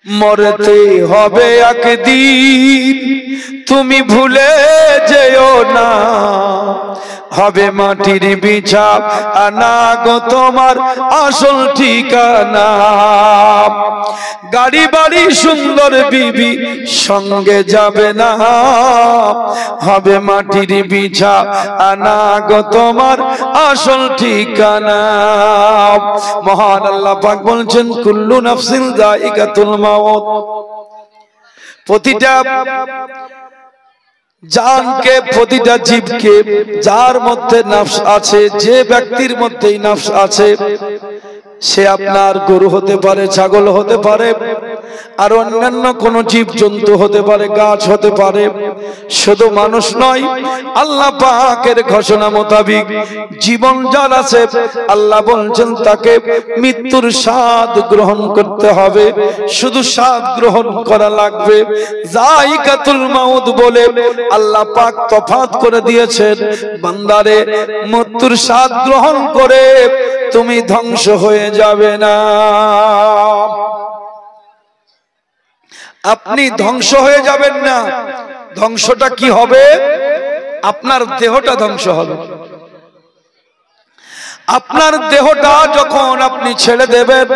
মরতে হবে একদিন, তুমি ভুলে যেও না। হবে মাটির বিছানা গো তোমার আসল ঠিকানা। গাড়ি বাড়ি সুন্দর বিবি সঙ্গে যাবে না। হবে মাটির বিছানা গো তোমার আসল ঠিকানা। মহান আল্লাহ পাক বলছেন, কুল্লু নাফসিন যায়িকাতুল মাউত। প্রতিটা জানকে, প্রতিটা জীবকে, যার মধ্যে নফস আছে, যে ব্যক্তির মধ্যেই নফস আছে, সে আপনার গরু হতে পারে, ছাগল হতে পারে, আর অন্যান্য কোন জীব জন্তু হতে পারে, গাছ হতে পারে, শুধু মানুষ নয়। আল্লাহ পাকের ঘোষণা মোতাবেক জীবন যার আছে, আল্লাহ বলছেন তাকে মৃত্যুর স্বাদ গ্রহণ করতে হবে। শুধু স্বাদ গ্রহণ করা লাগবে। যায়িকাতুল মাউত বলে আল্লাহ পাক তফাৎ করে দিয়েছেন, বান্দারে মৃত্যুর স্বাদ গ্রহণ করে তুমি ধ্বংস হয়ে যাবে না। আপনি ধ্বংস হয়ে যাবেন না। ধ্বংসটা কি হবে? আপনার দেহটা ধ্বংস হবে। আপনার দেহটা যখন আপনি ছেড়ে দেবেন,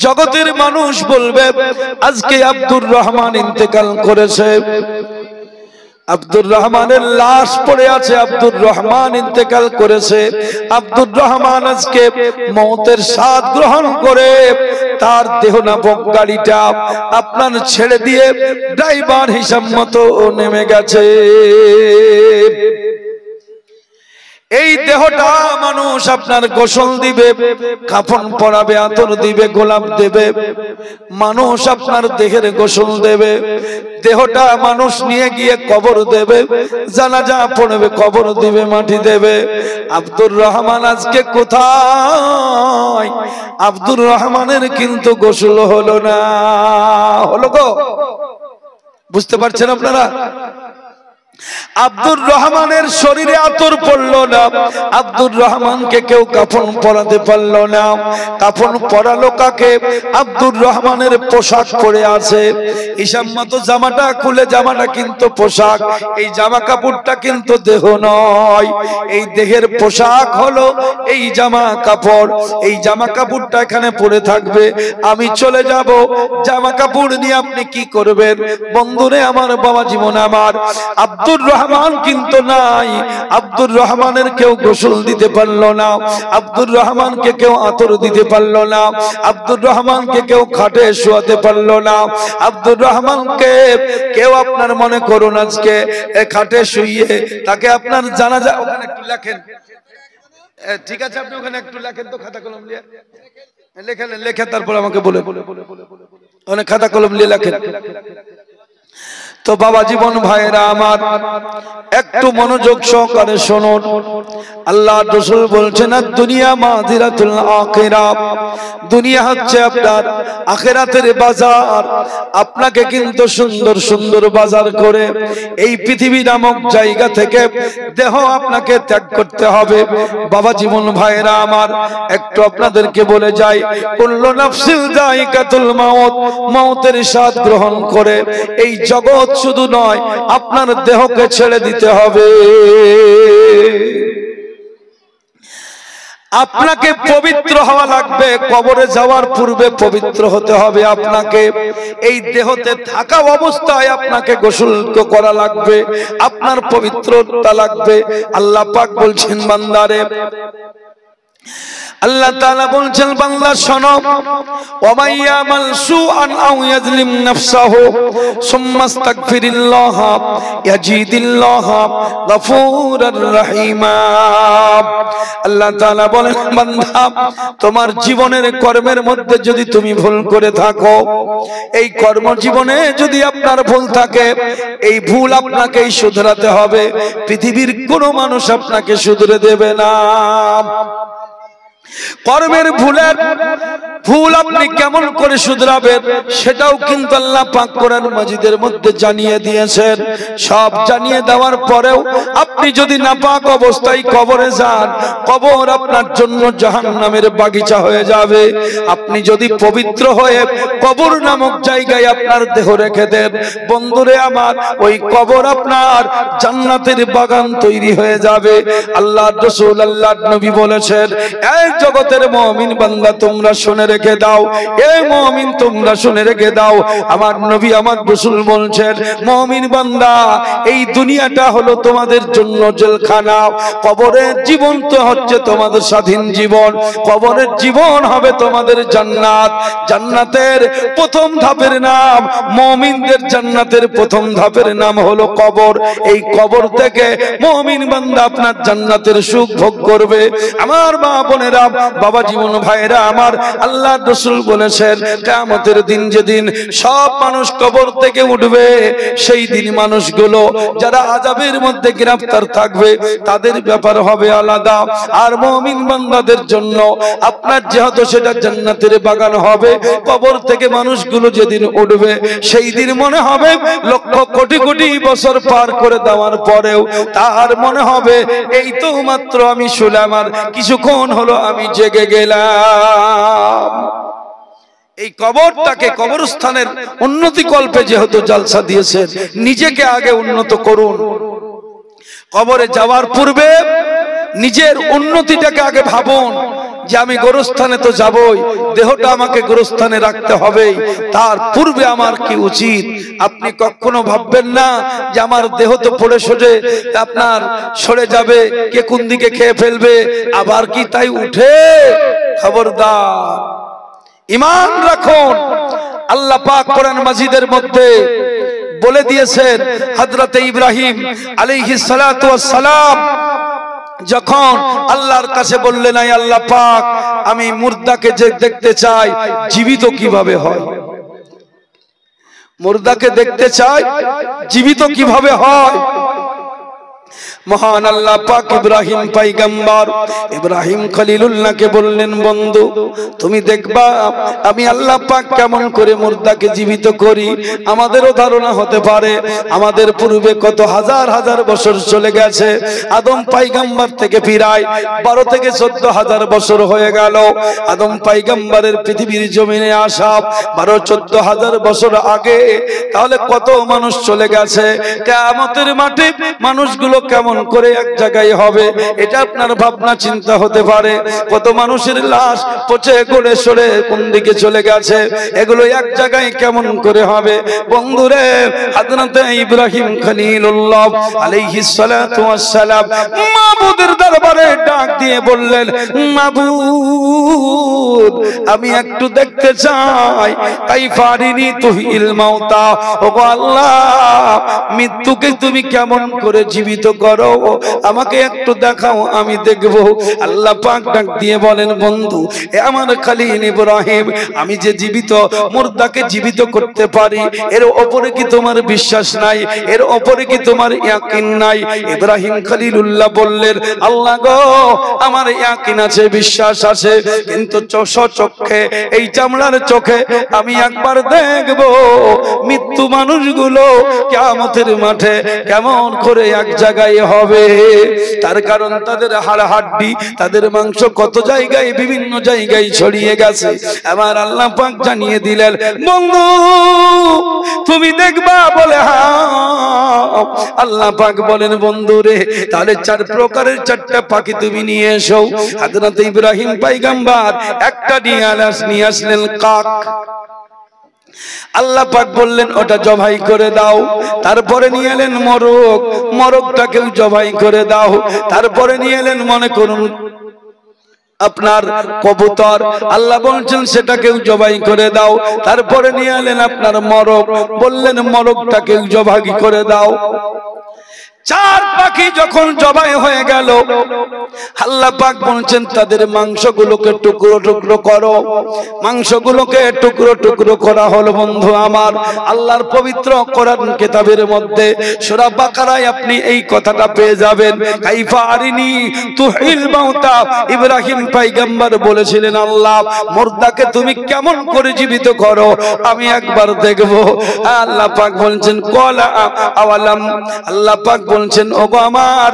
জগতের মানুষ বলবে আজকে আব্দুর রহমান ইন্তেকাল করেছে, আব্দুর রহমানের লাশ পড়ে আছে, আব্দুর রহমান ইন্তেকাল করেছে। আব্দুর রহমান আজকে মওতের স্বাদ গ্রহণ করে তার দেহ নামক গাড়িটা আপনার ছেড়ে দিয়ে ড্রাইভার হিসাব মতো নেমে গেছে। এই দেহটা মানুষ আপনার গোসল দিবে, কাফন পরাবে, আতর দিবে, গোলাপ দেবে, মানুষ আপনার দেহের গোসল দেবে। দেহটা মানুষ নিয়ে গিয়ে কবর দেবে, জানাজা পড়বে, কবর দিবে, মাটি দেবে। আব্দুর রহমান আজকে কোথায়? আব্দুর রহমানের কিন্তু গোসল হলো না। হলো গো? বুঝতে পারছেন আপনারা? আব্দুর রহমানের শরীরে আতর পড়লো না, আব্দুর রহমানকে কেউ কাফন পরাতে পারলো না। কাফন পরালো কাকে? আব্দুর রহমানের পোশাক পরে আছে, হিসাব মতো জামাটা খুলে, জামাটা কিন্তু পোশাক, এই জামা কাপড়টা কিন্তু দেহ নয়। এই দেহের পোশাক হলো এই জামা কাপড়। এই জামা কাপড়টা এখানে পরে থাকবে, আমি চলে যাব। জামা কাপড় নিয়ে আপনি কি করবেন? বন্ধুরে আমার, বাবা জীবন আমার, আব্দুর রহমান কিন্তু নাই। আব্দুর রহমানের কেউ গোসল দিতে পারলো না, আব্দুর রহমানকে কেউ আতর দিতে পারলো না, আব্দুর রহমানকে কেউ খাটে শোয়াতে পারলো না। আব্দুর রহমানকে কেউ, আপনার মনে করুন আজকে খাটে শুইয়ে তাকে আপনার জানাজা, ওখানে একটু লেখেন, ঠিক আছে আপনি ওখানে একটু লেখেন তো, খাতা কলম নিয়ে লেখেন, লেখে তারপর আমাকে বলে, অনেক খাতা কলম নিয়ে লেখেন। তো বাবা জীবন ভাইরা আমার, একটু মনোযোগ সহকারে শুনুন। আল্লাহ রাসূল বলছেন, দুনিয়া মাযিরাতুল আখিরাত, দুনিয়া হচ্ছে আপনার আখিরাতের বাজার। আপনাকে কিন্তু সুন্দর সুন্দর বাজার করে এই পৃথিবী নামক জায়গা থেকে দেহ আপনাকে ত্যাগ করতে হবে। বাবা জীবন ভাইরা আমার, একটু আপনাদেরকে বলে যাই, কুল্লু নাফসিন যায়িকাতুল মাউত, মওতের স্বাদ গ্রহণ করে এই জগৎ শুধু নয়, আপনার দেহকে ছেড়ে দিতে হবে। আপনাকে পবিত্র হওয়া লাগবে। কবরে যাওয়ার পূর্বে পবিত্র হতে হবে আপনাকে। এই দেহতে থাকা অবস্থায় আপনাকে গোসল করা লাগবে, আপনার পবিত্রতা লাগবে। আল্লাহ পাক বলছেন, বান্দারে, আল্লাহ তাআলা বলছেন, বান্দা শোনো, ওয়া মাইয়ামাল সুআন আও ইয়াজলিম নাফসাহু সুম্মা আস্তাগফিরিল্লাহ ইয়াজিদিল্লাহ গফুরুর রহিমা। আল্লাহ তাআলা বলেন, বান্দা, তোমার জীবনের কর্মের মধ্যে যদি তুমি ভুল করে থাকো, এই কর্মজীবনে যদি আপনার ভুল থাকে, এই ভুল আপনাকেই শুধরাতে হবে। পৃথিবীর কোনো মানুষ আপনাকে শুধরে দেবে না। কর্মের ভুল আপনি কেমন করে শুধরাবেন সেটাও কিন্তু আল্লাহ পাক কোরআন মাজিদের মধ্যে জানিয়ে দিয়েছেন। সব জানিয়ে দেওয়ার পরেও আপনি যদি নাপাক অবস্থায় কবরে যান, কবর আপনার জন্য জাহান্নামের বাগিচা হয়ে যাবে। আপনি যদি পবিত্র হয়ে কবর নামক জায়গায় আপনার দেহ রেখে দেন, বন্ধুরে আমার, ওই কবর আপনার জান্নাতের বাগান তৈরি হয়ে যাবে। আল্লাহর রাসূল আল্লাহর নবী বলেছেন, এই জগতের মুমিন বান্দা তোমরা শুনে রেখে দাও, এই মুমিন তোমরা শুনে রেখে দাও, আমার নবী আমার রাসূল বলছেন, মুমিন বান্দা এই দুনিয়াটা হলো তোমাদের জন্য জেলখানা, কবরের জীবন তো হচ্ছে তোমাদের স্বাধীন জীবন, কবরের জীবন হবে তোমাদের জান্নাত। জান্নাতের প্রথম ধাপের নাম, মুমিনদের জান্নাতের প্রথম ধাপের নাম হলো কবর। এই কবর থেকে মুমিন বান্দা আপনার জান্নাতের সুখ ভোগ করবে। আমার মা বোনেরা, বাবা জীবন ভাইরা আমার, আল্লাহর রাসূল বলেছেন, কিয়ামতের দিন যেদিন সব মানুষ কবর থেকে উঠবে, সেই দিন মানুষগুলো যারা আযাবের মধ্যে গ্রেফতার থাকবে তাদের ব্যাপার হবে আলাদা। আর মুমিন বান্দাদের জন্য আপনার যেহেতু সেটা জান্নাতের বাগান হবে, কবর থেকে মানুষগুলো যেদিন উঠবে সেই দিন মনে হবে লক্ষ কোটি কোটি বছর পার করে দেওয়ার পরেও তার মনে হবে এই তো মাত্র আমি শুলাম, আর কিছুক্ষণ হলো আমি জেগে গেলাম। এই কবরটাকে, কবরস্থানের উন্নতি কল্পে যেহেতু জালসা দিয়েছেন, নিজেকে আগে উন্নত করুন। কবরে যাওয়ার পূর্বে নিজের উন্নতিটাকে আগে ভাবুন যে আমি গোরস্থানে তো যাবই, দেহটা আমাকে গোরস্থানে রাখতে হবে, তার পূর্বে আমার কি উচিত। আপনি কখনো ভাববেন না যে আমার দেহ তো পড়ে আপনার সরে যাবে, কে কোন দিকে খেয়ে ফেলবে, আবার কি তাই উঠে। খবরদার, ঈমান রাখুন। আল্লাহ পাক কোরআন মাজিদের মধ্যে বলে দিয়েছেন, হযরত ইব্রাহিম আলাইহিস সালাতু ওয়াস সালাম যখন আল্লাহর কাছে বললেন, আয় আল্লাহ পাক, আমি মুর্দাকে যে দেখতে চাই জীবিত কিভাবে হয়, মুর্দাকে দেখতে চাই জীবিত কিভাবে হয়। মহান আল্লাহ পাক ইব্রাহিম পয়গম্বর ইব্রাহিম খলিলুল্লাহকে বললেন, বন্ধু তুমি দেখবা আমি আল্লাহ পাক কেমন করে মুর্দাকে জীবিত করি। আমাদেরও ধারণা হতে পারে আমাদের পূর্বে কত হাজার হাজার বছর চলে গেছে, আদম পয়গম্বর থেকে প্রায় 12 থেকে 14,000 বছর হয়ে গেল। আদম পয়গম্বরের পৃথিবীর জমিনে আসা 12-14,000 বছর আগে, তাহলে কত মানুষ চলে গেছে। কিয়ামতের মাঠে মানুষগুলো কেমন করে এক জায়গায় হবে, এটা আপনার ভাবনা চিন্তা হতে পারে। কত মানুষের লাশ পচে গড়ে সরে কোন দিকে চলে গেছে, এগুলো এক জায়গায় কেমন করে হবে। বন্ধুরে, হযরত ইব্রাহিম খলিলুল্লাহ আলাইহিস সালাতু ওয়াস সালাম মাবুদের দরবারে ডাক দিয়ে বললেন, মাবুদ আমি একটু দেখতে চাই, কাইফারিনি তুহিল মাউতা, ওগো আল্লাহ মৃত্যুকে তুমি কেমন করে জীবিত করো, আমাকে একটু দেখাও, আমি দেখব। আল্লাহ পাক ডাক দিয়ে বলেন, বন্ধু এ আমার খলিল ইব্রাহিম, আমি যে জীবিত মুর্দাকে জীবিত করতে পারি, এর উপরে কি তোমার বিশ্বাস নাই, এর উপরে কি তোমার ইয়াকিন নাই? ইব্রাহিম খলিলুল্লাহ বললেন, আল্লাহ গো আমার ইয়াকিন আছে, বিশ্বাস আছে, কিন্তু চোখে এই চামড়ার চোখে আমি একবার দেখব মৃত্যু মানুষগুলো কিয়ামতের মাঠে কেমন করে এক জায়গায় হবে। তার কারণ তাদের হাড় হাড্ডি, তাদের মাংস কত জায়গায় বিভিন্ন জায়গায় ছড়িয়ে গেছে। আমার আল্লাহ পাক জানিয়ে দিলেন, বন্ধু তুমি দেখবা, বলে হ্যাঁ। আল্লাহ পাক বলেন, বন্ধু রে তাহলে 4 প্রকারের 4টা পাখি তুমি নিয়ে এসো। হযরত ইব্রাহিম পয়গম্বর একটা নিয়ে আসলেন কাক। আল্লাহ পাক বললেন ওটা জবাই করে দাও। তারপরে নিয়ে এলেন মোরগ, মোরগটাকেও জবাই করে দাও। তারপরে নিয়ে এলেন মনে করুন আপনার কবুতর, আল্লাহ বলছেন সেটাকেও জবাই করে দাও। তারপরে নিয়ে এলেন আপনার মোরগ, বললেন মোরগটাকেও জবাই করে দাও। চার পাখি যখন জবাই হয়ে গেল, আল্লাহ পাক বলছেন তাদের মাংসগুলোকে টুকরো টুকরো করো। মাংসগুলোকে টুকরো টুকরো করা হলো। বন্ধু আমার, আল্লাহর পবিত্র কোরআন কিতাবের মধ্যে সূরা বাকারায় আপনি এই কথাটা পেয়ে যাবেন। কাইফা আরিনি তুহিল মাউতা, ইব্রাহিম পয়গম্বর বলেছিলেন, আল্লাহ মুর্দাকে তুমি কেমন করে জীবিত করো, আমি একবার দেখব। আল্লাহ পাক বলছেন কলা আওয়ালাম, আল্লাহ পাক বলছেন ওগো আমার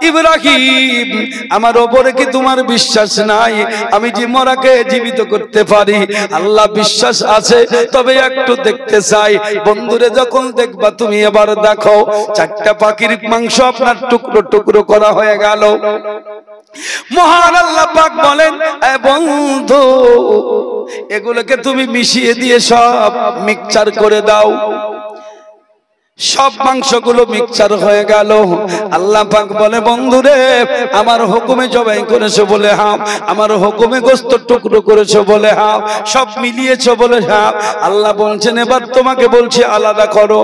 ইব্রাহিম, আমার উপরে কি তোমার বিশ্বাস নাই আমি যে মরাকে জীবিত করতে পারি? আল্লাহ বিশ্বাস আছে, তবে একটু দেখতে চাই। বন্ধুরে যখন দেখবা তুমি এবার দেখো, চারটা পাখির মাংস আপনার টুকরো টুকরো করা হয়ে গেল। মহান আল্লাহ পাক বলেন, এ বন্ধু এগুলোকে তুমি মিশিয়ে দিয়ে সব মিক্সচার করে দাও। সব মাংসগুলো মিক্সচার হয়ে গেল। আল্লাহ পাক বলে, বন্ধুরে আমার হুকুমে জবাই করেছো বলে হ্যাঁ, আমার হুকুমে গোশত টুকরো করেছো বলে হ্যাঁ, সব মিলিয়েছো বলে হ্যাঁ। আল্লাহ বলছেন এবার তোমাকে বলছি আলাদা করো।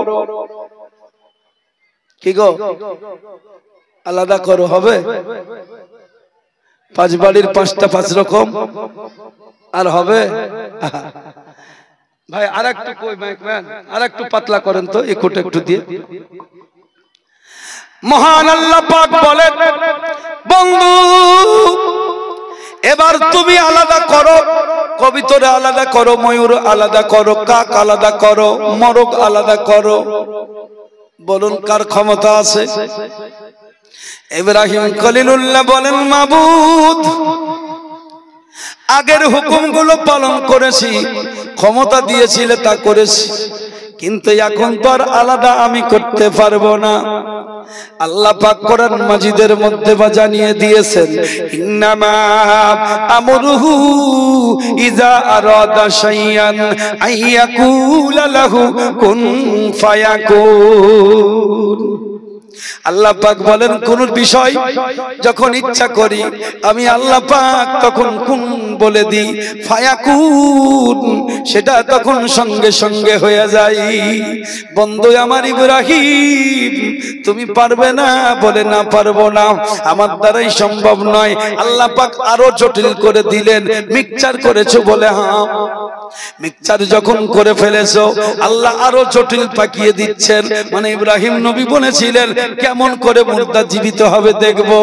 কি গো আলাদা করো? হবে? পাঁচ বাড়ির পাঁচটা পাঁচ রকম আর হবে? ভাই আর একটু কই মাইকম্যান, আর একটু পাতলা করেন তো, একটু একটু দিয়ে। মহান আল্লাহ পাক বলেন, বন্ধু এবার তুমি আলাদা করো। কবিতরে আলাদা করো, ময়ূর আলাদা করো, কাক আলাদা করো, মোরগ আলাদা করো। বলুন কার ক্ষমতা আছে? ইব্রাহিম খলিলুল্লাহ বলেন, মাবুদ আগের হুকুমগুলো পালন করেছি, ক্ষমতা দিয়েছিলে তা করেছি, কিন্তু এখন তো আর আলাদা আমি করতে পারবো না। আল্লাহ পাক কোরআন মাজিদের মধ্যে জানিয়ে দিয়েছেন, ইন্নামা আমরুহু ইযা আরাদা শাইআন আইয়াকুলা লাহু কুন ফায়াকুন। আল্লাহ পাক বলেন, কোন বিষয় যখন ইচ্ছা করি আমি আল্লাহ পাক তখন কুন বলে দিই, ফায়াকুন, সেটা তখন সঙ্গে সঙ্গে হয়ে যায়। বন্ধু আমার ইব্রাহিম তুমি পারবে না বলে না পারবো না, আমার দ্বারাই সম্ভব নয়। আল্লাহ পাক আরো জটিল করে দিলেন, মিক্সচার করেছো বলে হ্যাঁ। মিক্সচার যখন করে ফেলেছো, আল্লাহ আরো জটিল পাকিয়ে দিচ্ছেন। মানে ইব্রাহিম নবী বলেছিলেন কেমন করে মুর্দা জীবিত হবে দেখবো।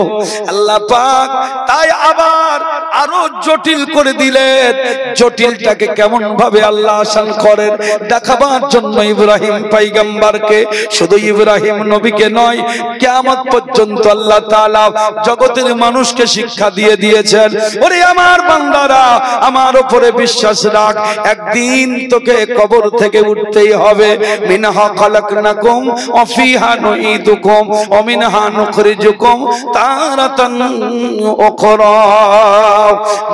আল্লাহ পাক তাই আবার আরো জটিল করে দিলেন। জটিলটাকে কেমন ভাবে আল্লাহ আসান করেন দেখাবার জন্য ইব্রাহিম পয়গম্বরকে, শুধু ইব্রাহিম নবীকে নয়, কিয়ামত পর্যন্ত আল্লাহ তাআলা জগতের মানুষকে শিক্ষা দিয়ে দিয়েছেন, ওরে আমার বান্দারা আমার উপরে বিশ্বাস রাখ, একদিন তোকে কবর থেকে উঠতেই হবে। মিনহা খালাকনাকুম ওয়া ফিহা নুঈদুকুম ওয়া মিনহা নুখরিজুকুম তারাতান উখরা।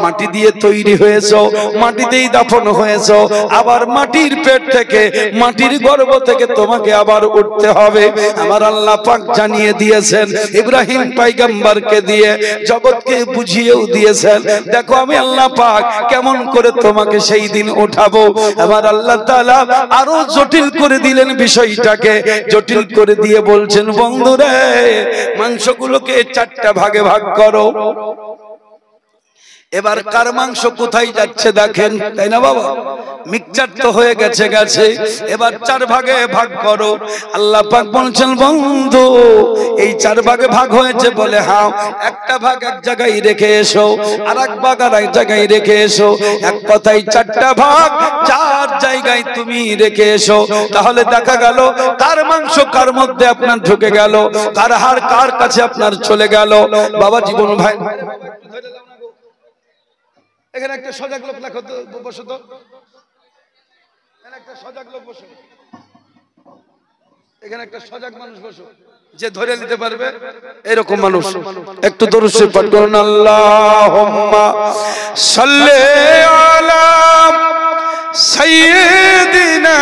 মাটি দিয়ে তৈরি হয়েছো, মাটিতেই দাফন হয়েছো, আবার মাটির পেট থেকে, মাটির গর্ভ থেকে তোমাকে আবার উঠতে হবে। আমার আল্লাহ পাক জানিয়ে দিয়েছেন, ইব্রাহিম পয়গম্বরকে দিয়ে জগৎকে বুঝিয়েও দিয়েছেন, দেখো আমি আল্লাহ পাক কেমন করে তোমাকে সেই দিন উঠাবো। আমার আল্লাহ তাআলা আরো জটিল করে দিলেন বিষয়টাকে। জটিল করে দিয়ে বলছেন, বন্ধুরে মাংসগুলোকে চারটা ভাগে ভাগ করো। এবার কার মাংস কোথায় যাচ্ছে দেখেন, তাই না বাবা? মিক্সচার তো হয়ে গেছে, এবার চার ভাগে ভাগ করো। আল্লাহ পাক বলছেন, বন্ধু এই চার ভাগে ভাগ হয়েছে বলে হ্যাঁ, একটা ভাগ এক জায়গায় রেখে এসো, আর এক ভাগ আর এক জায়গায় রেখে এসো। এক কথায় চারটা ভাগ চার জায়গায় তুমি রেখে এসো। তাহলে দেখা গেল কার মাংস কার মধ্যে আপনার ঢুকে গেল, কার হাড় কার কাছে আপনার চলে গেল। বাবা জীবন ভাই এখানে একটা সজাগ লোক লেখো তো, বসো তো, এখানে একটা সজাগ লোক বসো, এখানে একটা সজাগ মানুষ বসো যে ধরে নিতে পারবে এরকম মানুষ। একটু দরুদ শরীফ পাঠ করুন, আল্লাহুম্মা সাল্লি আলা সাইয়্যিদিনা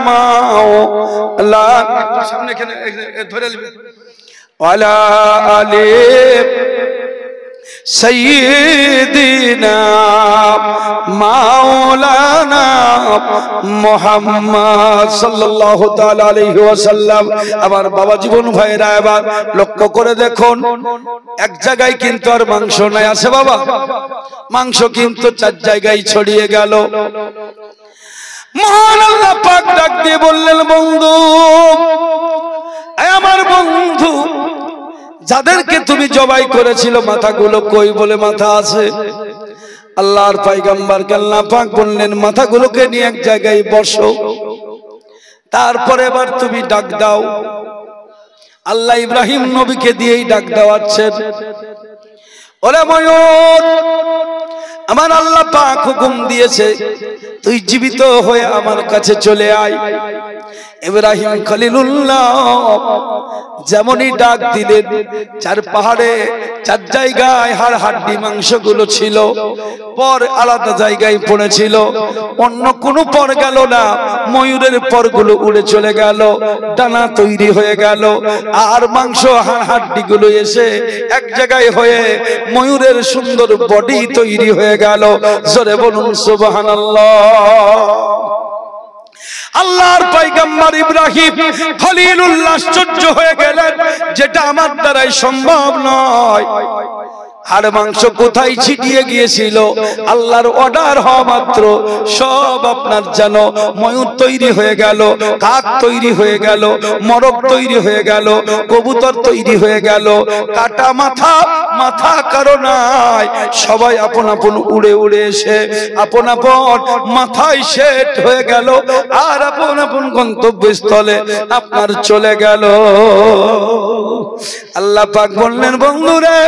মাওলানা, সামনে এখানে ধরে নিবে, ওয়ালা আলি সাইয়্যিদিনা মাওলানা মুহাম্মদ সাল্লাল্লাহু তাআলা আলাইহি ওয়াসাল্লাম। আমার বাবা জীবন ভাইরা এবার লক্ষ্য করে দেখুন, এক জায়গায় কিন্তু আর মাংস নাই, আছে বাবা? মাংস কিন্তু চার জায়গায় ছড়িয়ে গেল। মহান আল্লাহ পাক ডাক দিয়ে বললেন, বন্ধু, আমার বন্ধু, যাদেরকে তুমি জবাই করেছিল মাথাগুলো কই? বলে মাথা আছে। আল্লাহর পয়গম্বর আল্লাহ পাক বললেন, মাথাগুলোকে নিয়ে এক জায়গায় বসো, তারপরে এবার তুমি ডাক দাও। আল্লাহ ইব্রাহিম নবীকে দিয়েই ডাক দেওয়াচ্ছেন। ওরে ময়ূর, আমার আল্লাহ পাক হুকুম দিয়েছে তুই জীবিত হয়ে আমার কাছে চলে আয়। ইব্রাহিম খলিলুল্লাহ যেমনই ডাক দিলেন, চার পাহাড়ে চার জায়গায় হাড় হাড্ডি মাংসগুলো ছিল, পর আলাদা জায়গায় পড়েছিল, অন্য কোনো পর গেল না। ময়ূরের পরগুলো উড়ে চলে গেল, ডানা তৈরি হয়ে গেল, আর মাংস হাড় হাড্ডি গুলো এসে এক জায়গায় হয়ে ময়ূরের সুন্দর বডি তৈরি হয়ে গেল। জোরে বলুন সুবহানাল্লাহ। আল্লাহর পয়গম্বর ইব্রাহিম খলিলুল্লাহ আশ্চর্য হয়ে গেলেন, যেটা আমার দ্বারাই সম্ভব নয়। হাড় মাংস কোথায় ছিটিয়ে গিয়েছিল, আল্লাহর অর্ডার হওয়া মাত্র সব আপনার যেন ময়ূর তৈরি হয়ে গেল, কাক তৈরি হয়ে গেল, মরক তৈরি হয়ে গেল, কবুতর তৈরি হয়ে গেল। কাটা মাথা, মাথা কারো নাই, সবাই আপন আপন উড়ে উড়ে এসে আপন আপন মাথায় সেট হয়ে গেল, আর আপন আপন গন্তব্যস্থলে আপনার চলে গেল। আল্লাহ পাক বললেন, বন্ধুরে,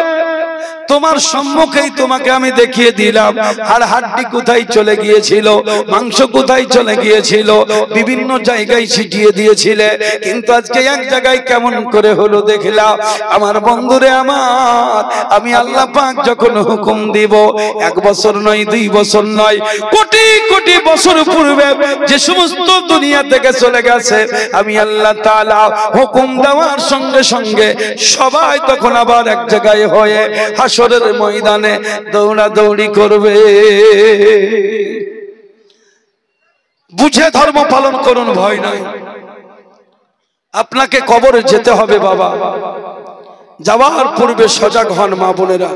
তোমার সম্মুখেই তোমাকে আমি দেখিয়ে দিলাম আর হাড্ডি কোথায় চলে গিয়েছিল, মাংস কোথায় চলে গিয়েছিল, বিভিন্ন জায়গায় ছিটিয়ে দিয়েছিলে, কিন্তু আজকে এক জায়গায় কেমন করে হলো দেখলাম। আমার বন্ধুরে আমার, আমি আল্লাহ পাক যখন হুকুম দিব, 1 বছর নয়, 2 বছর নয়, কোটি কোটি বছর পূর্বে যে সমস্ত দুনিয়া থেকে চলে গেছে, আমি আল্লাহ তাআলা হুকুম দেওয়ার সঙ্গে সঙ্গে সবাই তখন আবার এক জায়গায় হয়ে হাসরের ময়দানে দৌড়াদৌড়ি করবে। বুঝে ধর্ম পালন করুন, ভয় নয়। আপনাকে কবরে যেতে হবে বাবা, যাওয়ার পূর্বে সজাগ হন মা বোনেরা।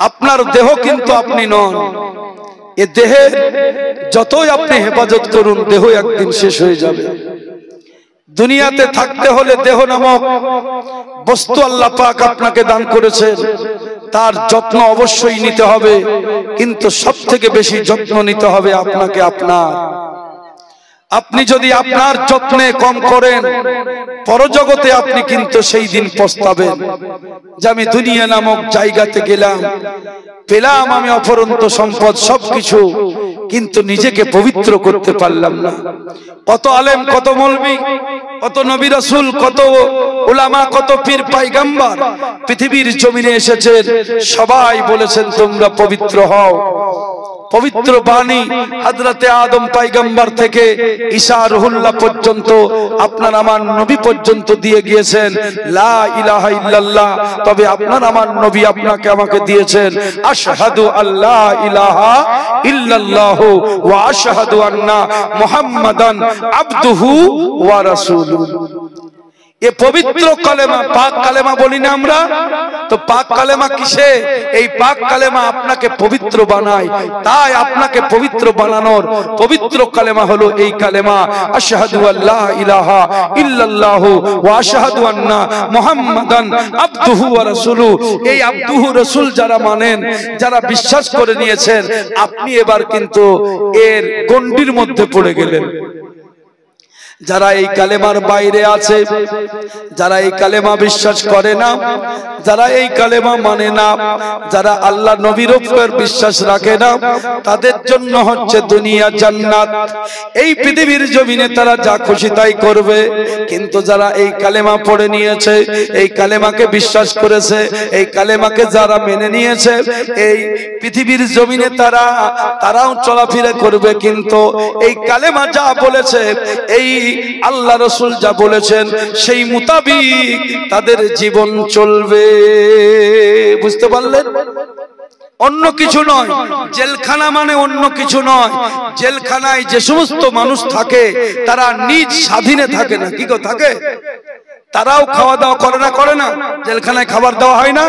আপনার দেহ কিন্তু আপনি নন, এ দেহের যতই আপনি হেফাজত করুন, দেহ একদিন শেষ হয়ে যাবে। দুনিয়াতে থাকতে হলে দেহ নামক বস্তু আল্লাহ পাক আপনাকে দান করেছেন, তার যত্ন অবশ্যই নিতে হবে, কিন্তু সবথেকে বেশি যত্ন নিতে হবে আপনাকে আপনার। আপনি যদি আপনার যত্নে কম করেন, পরজগতে আপনি কিন্তু সেই দিন পস্তাবেন যে আমি দুনিয়া নামক জায়গাতে গেলাম, পেলাম আমি অফুরন্ত সম্পদ সবকিছু, কিন্তু নিজেকে পবিত্র করতে পারলাম না। কত আলেম, কত মৌলবি, কত নবী রাসূল, কত উলামা, কত পীর পয়গম্বর পৃথিবীর জমিনে এসেছেন, সবাই বলেছেন তোমরা পবিত্র হও। পবিত্র বাণী হযরতে আদম পয়গম্বর থেকে ঈসা রুহুল্লাহ পর্যন্ত, আপনার আমার নবী পর্যন্ত দিয়ে গিয়েছেন লা ইলাহা ইল্লাল্লাহ। তবে আপনার আমার নবী আপনাকে আমাকে দিয়েছেন আশহাদু আল্লা ইলাহা ইল্লাল্লাহু ওয়া আশহাদু আন্না মুহাম্মাদান আবদুহু ওয়া রাসূলুহু। ये पवित्र कलेमा, पाक कलेमा बोली ना আমরা, तो पाक कलेमा किसे? এই पाक कलेमा আপনাকে পবিত্র বানায়, তাই আপনাকে পবিত্র বানানোর পবিত্র কলেমা হলো এই কলেমা আশহাদু আল্লা ইলাহা ইল্লাল্লাহু ওয়া আশহাদু আন্না মুহাম্মাদান আবদুহু ওয়া রাসূলুহু। এই আবদুহু রাসূল যারা মানেন, যারা বিশ্বাস করে নিয়েছেন, আপনি এবার কিন্তু এর গণ্ডির মধ্যে পড়ে গেলেন। যারা এই কালেমার বাইরে আছে, যারা এই কালেমা বিশ্বাস করে না, যারা এই কালেমা মানে না, যারা আল্লাহ নবীর উপর বিশ্বাস রাখে না, তাদের জন্য হচ্ছে দুনিয়া জান্নাত। এই পৃথিবীর জমিনে তারা যা খুশি তাই করবে, কিন্তু যারা এই কালেমা পড়ে নিয়েছে, এই কালেমাকে বিশ্বাস করেছে, এই কালেমাকে যারা মেনে নিয়েছে, এই পৃথিবীর জমিনে তারাও চলাফেরা করবে, কিন্তু এই কালেমা যা বলেছে, এই আল্লাহ রাসূল যা বলেছেন সেই মোতাবিক তাদের জীবন চলবে। বুঝতে পারলেন? অন্য কিছু নয়। জেলখানা মানে অন্য কিছু নয়। জেলখানায় যে সমস্ত মানুষ থাকে তারা নিজ স্বাধীনে থাকে না। কি গো, থাকে? তারাও খাওয়া দাওয়া করে না? করে না? জেলখানায় খাবার দেওয়া হয় না?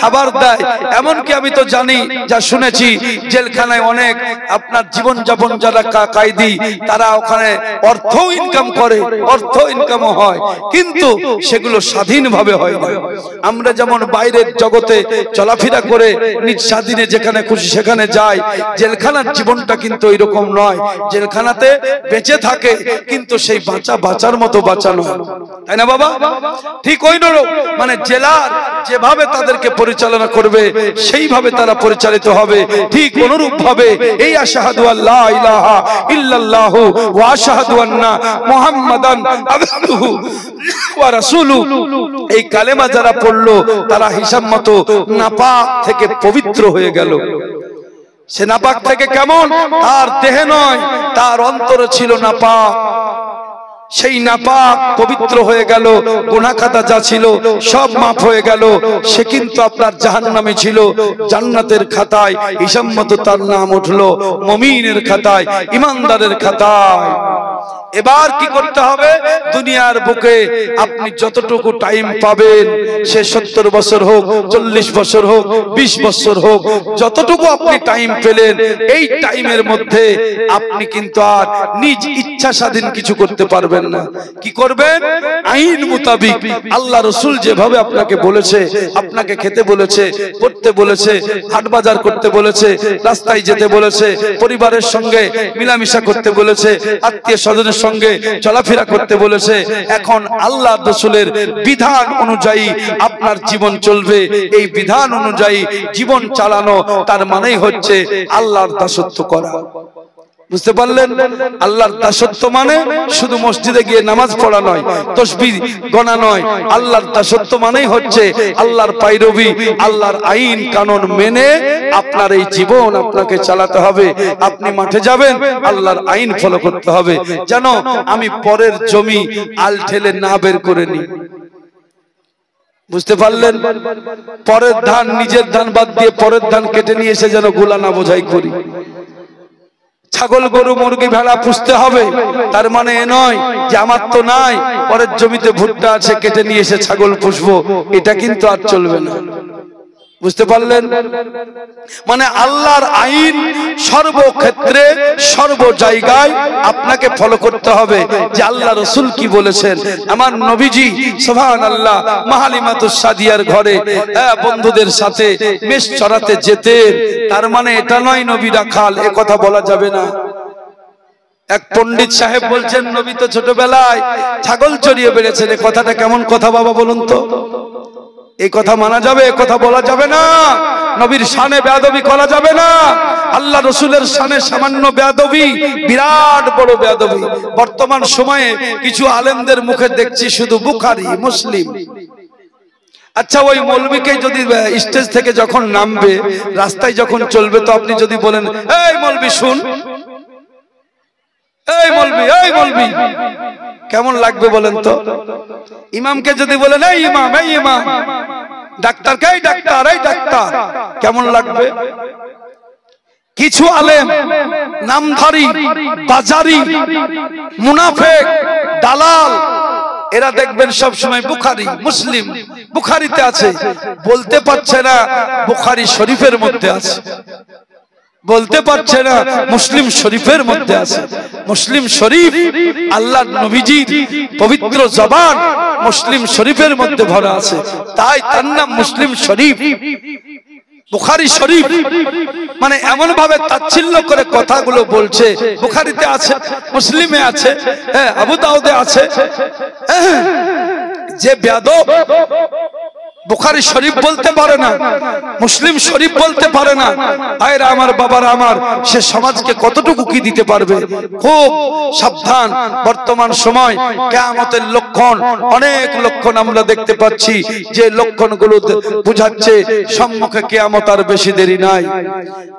খাবার দেয়। এমনকি আমি তো জানি, যা শুনেছি, জেলখানায় অনেক আপনার জীবন যাপন যারা কায়দি তারা ওখানে অর্থ ইনকাম করে, অর্থ ইনকামও হয়, কিন্তু সেগুলো স্বাধীনভাবে হয় না। আমরা যেমন বাইরের জগতে চলাফেরা করে নিজ স্বাধীনে যেখানে খুশি সেখানে যাই, জেলখানার জীবনটা কিন্তু এরকম নয়। জেলখানাতে বেঁচে থাকে কিন্তু সেই বাঁচার মতো বাঁচানো, তাই না বাবা? ঠিক ওই রকম মানে জেলার যেভাবে তাদেরকে পরিচালনা করবে সেইভাবে তারা পরিচালিত হবে। ঠিক অনুরূপ ভাবে এই আশহাদু আল্লা ইলাহা ইল্লাল্লাহু ওয়া আশহাদু আন্না মুহাম্মাদান আবদুহু ওয়া রাসূলুহু, এই কালেমা যারা পড়লো তারা হিসাব মতো নাপাক থেকে পবিত্র হয়ে গেল। সে নাপাক থেকে কেমন? তার দেহে নয়, তার অন্তরে ছিল নাপাক। সেই নাপাক পবিত্র হয়ে গেল, গুনাহ খাতা যা ছিল সব মাফ হয়ে গেল। সে কিন্তু আপনার জাহান্নামে ছিল, জান্নাতের খাতায় হিসাব মতো তার নাম উঠলো, মুমিনের খাতায়, ইমানদারের খাতায়। এবার কি করতে হবে? দুনিয়ার বুকে আপনি যতটুকু টাইম পাবেন, সে 70 বছর হোক, 40 বছর হোক, 20 বছর হোক, যতটুকু আপনি টাইম পেলেন, এই টাইমের মধ্যে আপনি কিন্তু আর নিজ ইচ্ছা স্বাধীন কিছু করতে পারবেন না। কি করবেন? আইন মোতাবিক আল্লাহ রাসূল যেভাবে আপনাকে বলেছে, আপনাকে খেতে বলেছে, পড়তে বলেছে, হাট বাজার করতে বলেছে, রাস্তায় যেতে বলেছে, পরিবারের সঙ্গে মিলামিশা করতে বলেছে, আত্মীয় স্বজনের সঙ্গে চলাফেরা করতে বলেছে। এখন আল্লাহ রাসূলের বিধান অনুযায়ী আপনার জীবন চলবে। এই বিধান অনুযায়ী জীবন চালানো, তার মানেই হচ্ছে আল্লাহর দাসত্ব করা। বুঝতে পারলেন? আল্লাহর দাসত্ব মানে শুধু মসজিদে গিয়ে নামাজ পড়া নয়, তাসবিহ গণা নয়। আল্লাহর দাসত্ব মানেই হচ্ছে আল্লাহর পায়রবি, আল্লাহর আইন কানুন মেনে আপনার এই জীবন আপনাকে চালাতে হবে। আপনি মাঠে যাবেন, আল্লাহর আইন ফলো করতে হবে। যেন আমি পরের জমি আল ঠেলে না বের করে নিই। বুঝতে পারলেন? পরের ধান, নিজের ধান বাদ দিয়ে পরের ধান কেটে নিয়ে এসে যেন গোলা না বোঝাই করি। ছাগল, গরু, মুরগি, ভেড়া পুষতে হবে, তার মানে এ নয় যে আমার তো নাই, পরের জমিতে ভুট্টা আছে, কেটে নিয়ে এসে ছাগল পুষবো, এটা কিন্তু আর চলবে না। বুঝতে পারলেন? মানে আল্লাহর আইন সর্বক্ষেত্রে সর্ব জায়গায় আপনাকে ফলো করতে হবে। যে আল্লাহ রাসূল কি বলেছেন, আমার নবীজি সুবহানাল্লাহ মাহালিমাতুস সাদিয়ার ঘরে বন্ধুদের সাথে মেষ চড়াতে যেতেন, তার মানে এটা নয় নবী রাখাল, এ কথা বলা যাবে না। এক পণ্ডিত সাহেব বলছেন নবী তো ছোটবেলায় ছাগল চড়িয়ে বেড়েছেন। এ কথাটা কেমন কথা বাবা বলুন তো? এই কথা মানা যাবে? এ কথা বলা যাবে না। নবীর শানে বেয়াদবি করা যাবে না। আল্লাহ রাসূলের শানে সামান্য বেয়াদবি বিরাট বড় বেয়াদবি। বর্তমান সময়ে কিছু আলেমদের মুখে দেখছি শুধু বুখারী, মুসলিম। আচ্ছা, ওই মৌলবীকে যদি স্টেজ থেকে যখন নামবে, রাস্তায় যখন চলবে, তো আপনি যদি বলেন এই মৌলবী শুন, এই মৌলবী, এই মৌলবী, কেমন লাগবে বলেন তো? ইমামকে যদি বলেন এই ইমাম, এই ইমাম, ডাক্তারকে এই ডাক্তার, এই ডাক্তার, কেমন লাগবে? কিছু আলেম নামধারী, বাজারি, মুনাফিক, দালাল, এরা দেখবেন সব সময় বুখারী, মুসলিম, বুখারীতে আছে, বলতে পারছে না বুখারী শরীফের মধ্যে আছে, বলতে পারছে না মুসলিম শরীফের মধ্যে আছে। মুসলিম শরীফ আল্লাহর নবীজির পবিত্র জবান মুসলিম শরীফের মধ্যে ভরা আছে, তাই তার নাম মুসলিম শরীফ। বুখারী শরীফ মানে এমন ভাবে তাচ্ছিল্য করে কথাগুলো বলছে, বুখারীতে আছে, মুসলিমে আছে, আবু দাউদে আছে। যে বেয়াদব বুখারী শরীফ বলতে পারে না, মুসলিম শরীফ বলতে পারে না। ভাইরা আমার, বাবারা আমার, সে সমাজকে কতটুকু কি দিতে পারবে? খুব সাবধান। বর্তমান সময় কিয়ামতের লক্ষণ, অনেক লক্ষণ আমরা দেখতে পাচ্ছি, যে লক্ষণগুলো বুঝাচ্ছে সম্মুখে কিয়ামত আর বেশি দেরি নাই,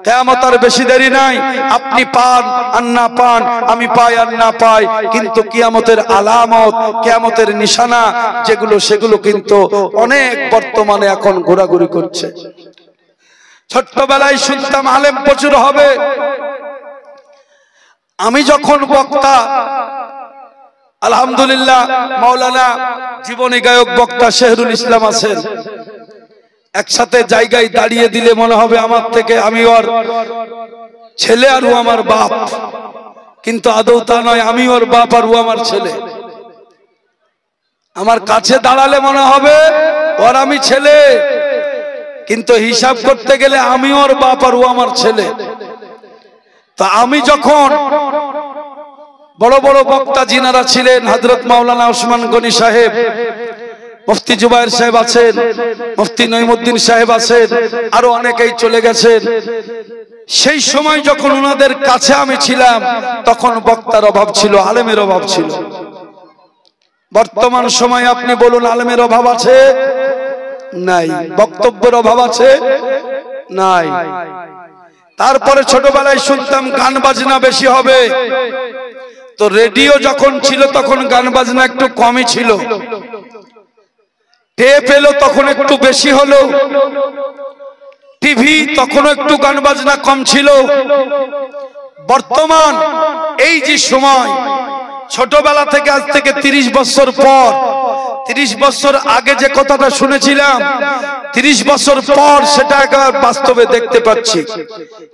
কিয়ামত আর বেশি দেরি নাই। আপনি পান আর না পান, আমি পাই আর না পাই, কিন্তু কিয়ামতের আলামত, কিয়ামতের নিশানা যেগুলো, সেগুলো কিন্তু অনেক বর্তমানে এখন ঘোরাঘুরি করছে। ছোট্টবেলায় শুনতাম আলেম প্রচুর হবে। আমি যখন বক্তা, আলহামদুলিল্লাহ মাওলানা জীবনী গায়ক বক্তা শেহরুল ইসলাম আছেন, একসাথে জায়গায় দাঁড়িয়ে দিলে মনে হবে আমার থেকে আমি ওর ছেলে আর ও আমার বাপ, কিন্তু আদৌ তা নয়, আমি ওর বাপ আর ও আমার ছেলে। আমার কাছে দাঁড়ালে মনে হবে ওর আমি ছেলে, কিন্তু হিসাব করতে গেলে আমি ওর বাপ আর ও আমার ছেলে। তা আমি যখন বড় বড় বক্তা যিনারা ছিলেন, হযরত মাওলানা ওসমান গনি সাহেব, মুফতি জুবায়ের সাহেব আছেন, মুফতি নঈমুদ্দিন সাহেব আছেন, আরো অনেকেই চলে গেছেন। সেই সময় যখন ওনাদের কাছে আমি ছিলাম, তখন বক্তার অভাব ছিল, আলেমের অভাব ছিল। বর্তমান সময় আপনি বলুন, আলেমের অভাব আছে? নাই। বক্তব্যের অভাব আছে? নাই। তারপরে ছোটবেলায় শুনতাম গান বাজনা বেশি হবে, তো রেডিও যখন ছিল তখন গান বাজনা একটু কমই ছিল, টেপ এলো তখন একটু বেশি হলো, টিভি তখন একটু গান বাজনা কম ছিল। বর্তমান এই যে সময়, ছোটবেলা থেকে আজ থেকে 30 বছর পর, 30 বছর আগে যে কথাটা শুনেছিলাম, 30 বছর পর সেটা একবার বাস্তবে দেখতে পাচ্ছি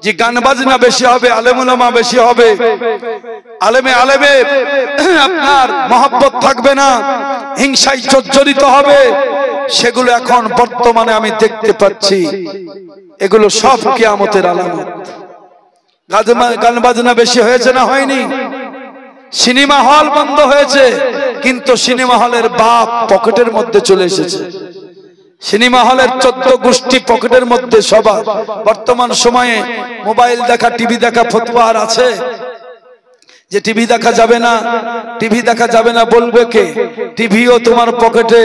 যে গান বাজনা বেশি হবে, আলেম উলামা বেশি হবে, আলেমে আলেমে আপনার মহব্বত থাকবে না, হিংসায় জর্জরিত হবে। সেগুলো এখন বর্তমানে আমি দেখতে পাচ্ছি, এগুলো সব কিয়ামতের আলামত। গান বাজনা বেশি হয়েছে না হয়নি? সিনেমা হল বন্ধ হয়েছে, কিন্তু সিনেমা হলের বাপ পকেটের মধ্যে চলে এসেছে। সিনেমা হলের 14 গোষ্ঠী পকেটের মধ্যে সবার। বর্তমান সময়ে মোবাইল দেখা, টিভি দেখা ফতোয়া আর আছে যে টিভি দেখা যাবে না, টিভি দেখা যাবে না বলবে কে? টিভিও তোমার পকেটে,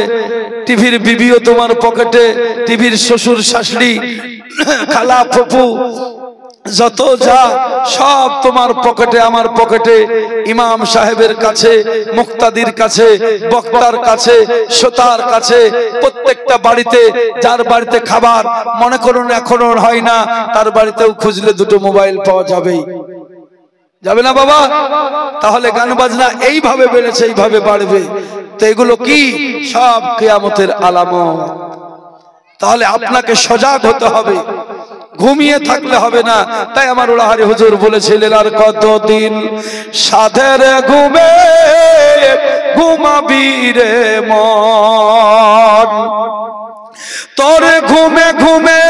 টিভির বিবিও তোমার পকেটে, টিভির শ্বশুর শাশুড়ি খালা ফুফু যত যা সব তোমার পকেটে, আমার পকেটে। ইমাম সাহেবের কাছে, মুক্তাদির কাছে, বক্তার কাছে, শ্রোতার কাছে, প্রত্যেকটা বাড়িতে, যার বাড়িতে খাবার মনে করুন এখনো হয় না, তার বাড়িতেও খুঁজলে দুটো মোবাইল পাওয়া যাবেই, যাবে না বাবা? তাহলে গান বাজনা এইভাবে বেড়েছে, এইভাবে বাড়বে। তো এগুলো কি? সব কিয়ামতের আলামত। তাহলে আপনাকে সজাগ হতে হবে, ঘুমিয়ে থাকলে হবে না। তাই আমার উলাহারি হুজুর বলেছিলেন, আর কতদিন সাধের ঘুমে ঘুমাবি রে মন, তোর ঘুমে ঘুমে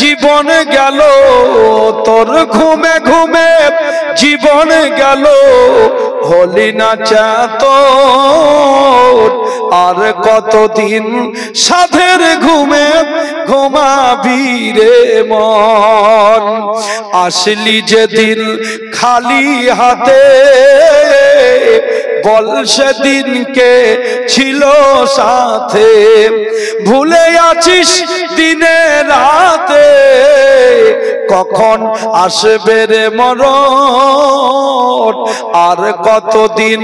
জীবন গেল, তোর ঘুমে ঘুমে জীবন গেল, হলি না চাতর। আর কতদিন সাধের ঘুমে ঘুমাবি রে মন, আসলি যেদিন খালি হাতে, বল সেদিনকে ছিল সাথে, ভুলে আছিস দিনে রাতে, কখন আসবে রে মরণ। আর কতদিন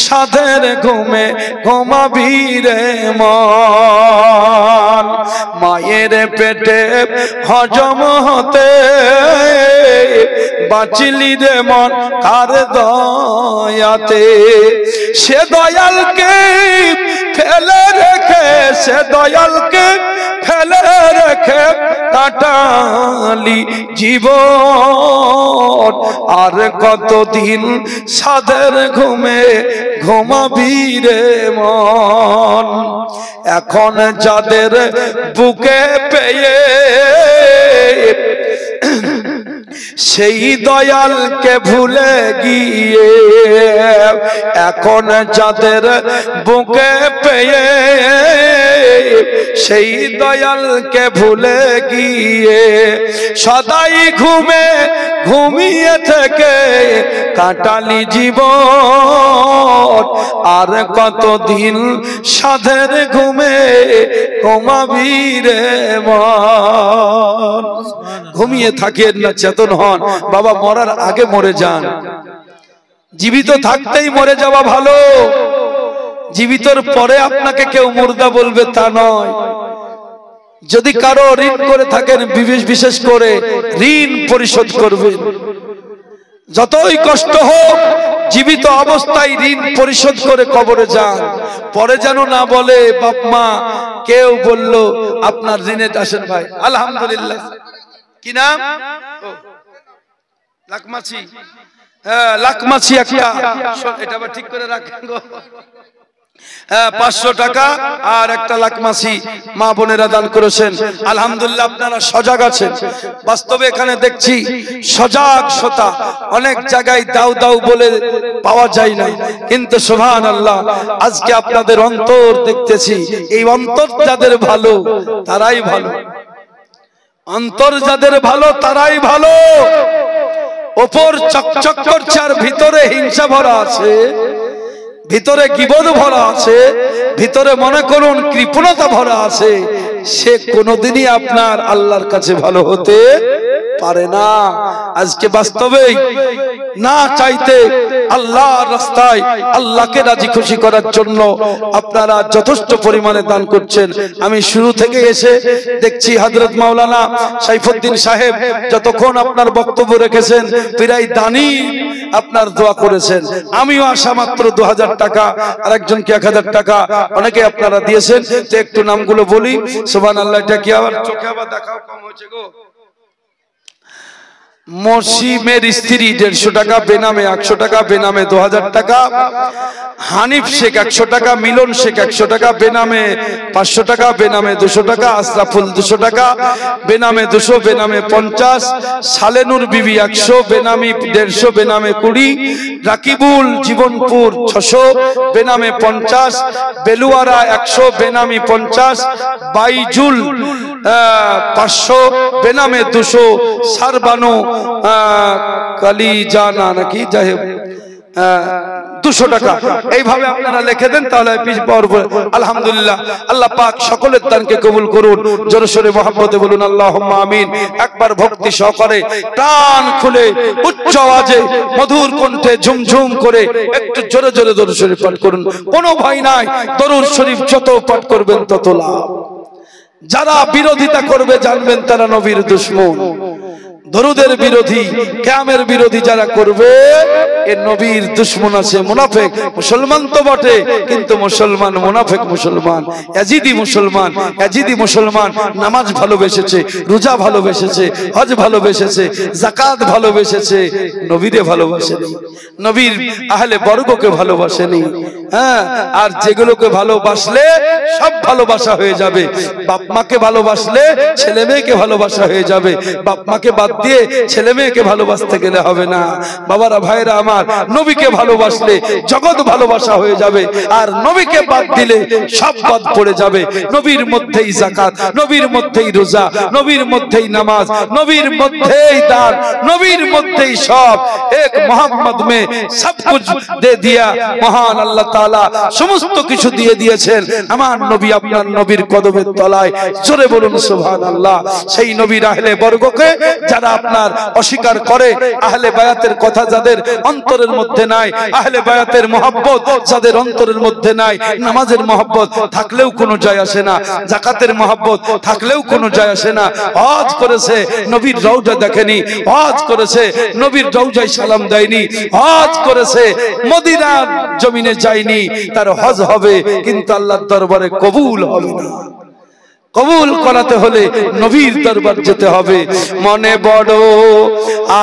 সাধের ঘুমে ঘুমাবি রে মন, মায়ের পেটে হজম হতে বাঁচলি রে মন কার দয়াতে। সে দয়ালকে ফেলে রেখে, সে দয়ালকে ফেলে রেখে কাটালি জীবন। আর কতদিন সাধের ঘুমে ঘুমাবি রে মন। এখন যাদের বুকে পেয়ে সেই দয়ালকে ভুলে গিয়ে এখন যাদের বুকে পেয়ে সেই দয়ালকে ভুলে গিয়ে সদাই ঘুমিয়ে থেকে কাটালি জীবন আর কতদিন সাধের ঘুমে ঘুমাবি রে মন। ঘুমিয়ে থাকেন না, চেতন হন। বাবা মরার আগে মরে যান, জীবিত থাকতেই মরে যাওয়া ভালো। জীবিতর পরে আপনাকে কেউ মুর্দা বলবে তা নয়। যদি কারো ঋণ করে থাকেন বিশেষ করে ঋণ পরিশোধ করবেন, যতই কষ্ট হোক জীবিত অবস্থায় ঋণ পরিশোধ করে কবরে যান। পরে যেন না বলে বাপ মা কেউ বলল আপনার ঋণে আসেন ভাই। আলহামদুলিল্লাহ। কি নাম? লাকমাছি। হ্যাঁ লাকমাছি একটা, এটা আবার ঠিক করে রাখেন গো। 500 টাকা আর একটা লাকমাছি মা বোনেরা দান করেছেন। আলহামদুলিল্লাহ আপনারা সজাগ আছেন। বাস্তবে এখানে দেখছি সজাগতা অনেক জায়গায় দাও দাও বলে পাওয়া যায় না, কিন্তু সুবহানাল্লাহ আজকে আপনাদের অন্তর দেখতেছি। এই অন্তর যাদের ভালো তারাই ভালো, অন্তর যাদের ভালো তারাই ভালো। ওপর চকচক করছে আর ভিতরে হিংসা ভরা আছে, ভিতরে গীবত ভরা আছে, ভিতরে মনে করুন কৃপণতা ভরা আছে। সে কোনোদিনই আপনার আল্লাহর কাছে ভালো হতে পারে না। আজকে বাস্তবেই না চাইতে আল্লাহর রাস্তায় আল্লাহকে রাজি খুশি করার জন্য আপনারা যথেষ্ট পরিমাণে দান করছেন। আমি শুরু থেকে এসে দেখছি হযরত মাওলানা সাইফুদ্দিন সাহেব যতক্ষণ আপনার বক্তব্য রেখেছেন প্রায় দানি আপনার দোয়া করেছেন। আমিও আশা মাত্র 2000 টাকা, আর একজনকে 1000 টাকা, অনেকে আপনারা দিয়েছেন। তো একটু নামগুলো বলি। সুবহানাল্লাহ। এটা কি আবার চোখে আবার দেখাও কম হয়েছে গো। মসিমের স্ত্রী 150 টাকা বেনামে, 100 টাকা বেনামে, 2000 টাকা। হানিফ শেখ 100 টাকা, মিলন শেখ 100 টাকা বেনামে, 500 টাকা বেনামে, 200 টাকা। আশরাফুল 200 টাকা বেনামে, 200 বেনামে 50। সালেনুর বিবি 100 বেনামি 150 বেনামে 20। রাকিবুল জীবনপুর 600 বেনামে 50। বেলুয়ারা 100 বেনামি 50। বাইজুল 500 বেনামে 200। সারবানু কালি জানা নাকি যাই হোক 200 টাকা। এইভাবে আপনারা লিখে দেন তাহলে আলহামদুলিল্লাহ। আল্লাহ পাক সকলের দানকে কবুল করুন। জোরে সোরে মহব্বতে বলুন আল্লাহুম্মা আমিন। একবার ভক্তি সহকারে প্রাণ খুলে উচ্চ আওয়াজে মধুর কণ্ঠে ঝুমঝুম করে একটু জোরে জোরে দরুদ শরীফ পাঠ করুন। কোনো ভয় নাই, দরুদ শরীফ যত পাঠ করবেন তত লাভ। যারা বিরোধিতা করবে জানবেন তারা নবীর দুশমন। দরুদের বিরোধী, কিয়ামের বিরোধী যারা করবে এ নবীর দুশমন আছে, মুনাফিক। মুসলমান তো বটে কিন্তু মুসলমান মুনাফিক মুসলমান, ইয়াজিদি মুসলমান। ইয়াজিদি মুসলমান নামাজ ভালোবেসেছে, রোজা ভালোবেসেছে, হজ ভালোবেসেছে, যাকাত ভালোবেসেছে, নবীরে ভালোবাসেনি, নবীর আহলে বর্গকে ভালোবাসেনি। হ্যাঁ, আর যেগুলোকে ভালোবাসলে সব ভালোবাসা হয়ে যাবে। বাপ মাকে ভালোবাসলে ছেলে মেয়েকে ভালোবাসা হয়ে যাবে। বাপ মাকে বাদ দিয়ে ছেলে মেয়েকে ভালোবাসতে গেলে হবে না। বাবারা ভাইরা আমার, নবীকে ভালোবাসলে জগৎ ভালোবাসা হয়ে যাবে, আর নবীকে বাদ দিলে সব বাদ পড়ে যাবে। নবীর মধ্যেই যাকাত, নবীর মধ্যেই রোজা, নবীর মধ্যেই নামাজ, নবীর মধ্যেই দান, নবীর মধ্যেই সব। এক মোহাম্মদ মে সব কুছ দে দিয়া। মহান আল্লাহ তাআলা সমস্ত কিছু দিয়ে দিয়েছেন আমার নবী আপনার নবীর কদমের তলায়। জোরে বলুন সুবহানাল্লাহ। সেই নবীর আহলে বর্গকে যারা আপনার অস্বীকার করে, আহলে বায়াতের কথা যাদের অন্তরের মধ্যে নাই, আহলে বায়াতের মহব্বত যাদের অন্তরের মধ্যে নাই, নামাজের মহব্বত থাকলেও কোনো যায় আসে না, যাকাতের মহব্বত থাকলেও কোনো যায় আসে না। হজ করেছে নবীর রওজা দেখেনি, হজ করেছে নবীর রওজায় সালাম দেয়নি, হজ করেছে মদিনার জমিনে যায়নি, তার হজ হবে কিন্তু আল্লাহর দরবারে কবুল হবে না। কবুল করাতে হলে নবীর দরবার যেতে হবে। মনে বড়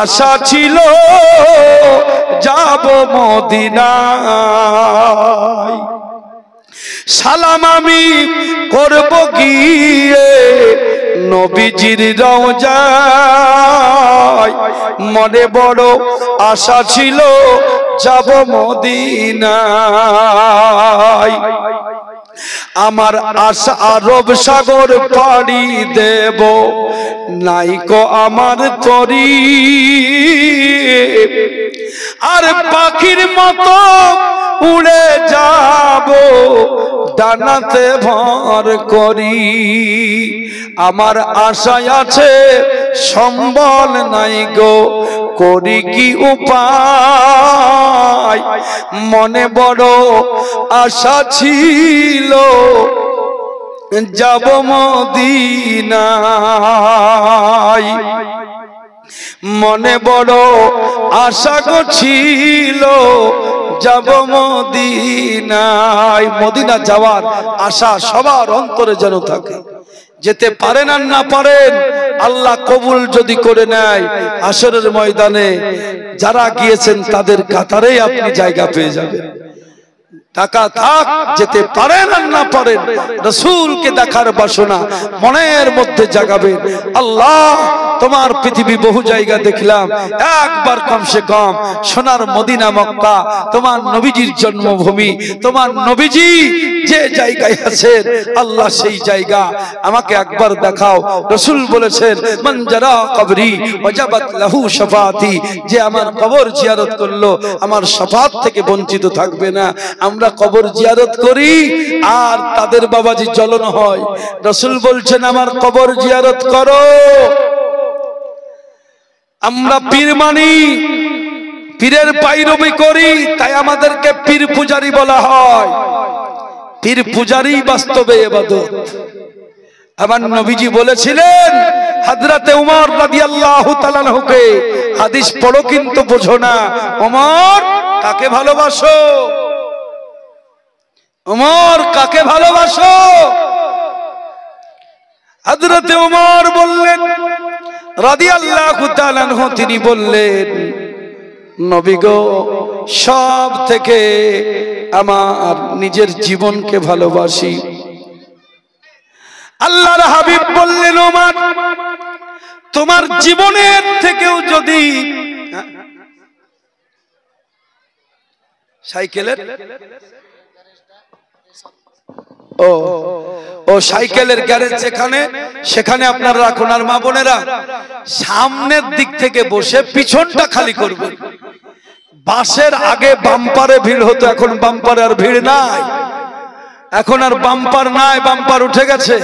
আশা ছিল যাব মদিনায়, সালাম আমি করব গিয়ে নবীজির রওজায় মনে বড় আশা ছিল যাব মদিনায় আমার আশা আরব সাগর পাড়ি দেব নাইকো আমার তরি আর পাখির মতো উড়ে যাব ডানাতে ভর করি আমার আশায় আছে সম্বল নাই গো করি কি উপায় মনে বড় আশা ছিল যাব মদিনায় মনে বড় আশা ছিল যাব মদিনায় মদিনা যাওয়ার আশা সবার অন্তরে যেন থাকে যেতে পারেন আর না পারেন আল্লাহ কবুল যদি করে নেয় হাশরের ময়দানে যারা গিয়েছেন তাদের কাতারেই আপনি জায়গা পেয়ে যাবেন টাকা থাক যেতে পারেন আর না পারেন রাসূলকে দেখার বাসনা মনের মধ্যে জাগাবেন আল্লাহ তোমার পৃথিবী বহু জায়গা দেখলাম একবার কমসে কম সোনার মদিনা মক্কা তোমার নবীজির জন্মভূমি তোমার নবীজি যে জায়গায় আছেন আল্লাহ সেই জায়গা আমাকে একবার দেখাও রাসূল বলেছেন মান জারা কবরি ওয়াজাবাত লাহু শাফাতি যে আমার কবর জিয়ারত করলো আমার শাফাত থেকে বঞ্চিত থাকবে না আমরা কবর জিয়ারত করি আর তাদের বাবাজি জ্বলন হয় রাসূল বলছেন আমার কবর জিয়ারত করো আমরা পীর মানি পীরের পাইরবি করি তাই আমাদেরকে পীর পূজারী বলা হয় পীর পূজারী বাস্তবে ইবাদত আমার নবীজি বলেছিলেন হযরতে ওমর রাদিয়াল্লাহু তাআলা আনহুকে হাদিস পড়ো কিন্তু বোঝো না ওমর কাকে ভালোবাসো ওমর কাকে ভালোবাসো হযরতে ওমর বললেন রাদিয়াল্লাহু তাআলা আনহু তিনি বললেন নবী গো সব থেকে আমার নিজের জীবনকে ভালোবাসি আল্লাহর হাবিব বললেন ওমর তোমার জীবনের থেকেও যদি সাইকেলের ও সাইকেলের গ্যারেজ যেখানে সেখানে আপনারা রাখুন আর মা বোনেরা সামনের দিক থেকে বসে পিছনটা খালি করবেন বাসের আগে বাম্পারে ভিড় হতো এখন বাম্পারে আর ভিড় নাই এখন আর বাম্পার নাই বাম্পার উঠে গেছে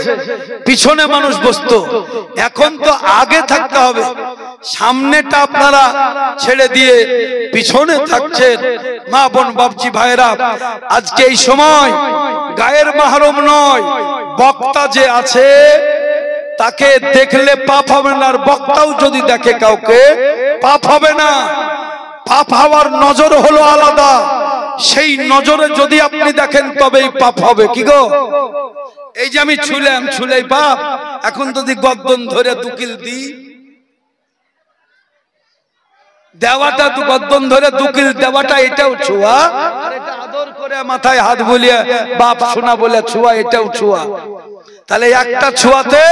পিছনে মানুষ বসতো এখন তো আগে থাকতে হবে সামনেটা আপনারা ছেড়ে দিয়ে পিছনে থাকছেন মা বোন বাপজি ভাইরা আজকে এই সময় গায়ের মাহরম নয় বক্তা যে আছে তাকে দেখলে পাপ হবে না আর বক্তাও যদি দেখে কাউকে পাপ হবে না পাপ হওয়ার নজর হলো আলাদা সেই নজরে যদি আপনি দেখেন তবেই পাপ হবে কি গো এই যে আমি ছুলেই পাপ এখন যদি গর্দন ধরে দুকিল দিই দেওয়াটা তো গর্দন ধরে দুকিল দেওয়াটা এটাও ছোঁয়া আর এটা আদর করে মাথায় হাত বুলিয়ে বাপ শোনা বলে ছোঁয়া এটাও ছোঁয়া তাহলে একটা ছোঁয়াতে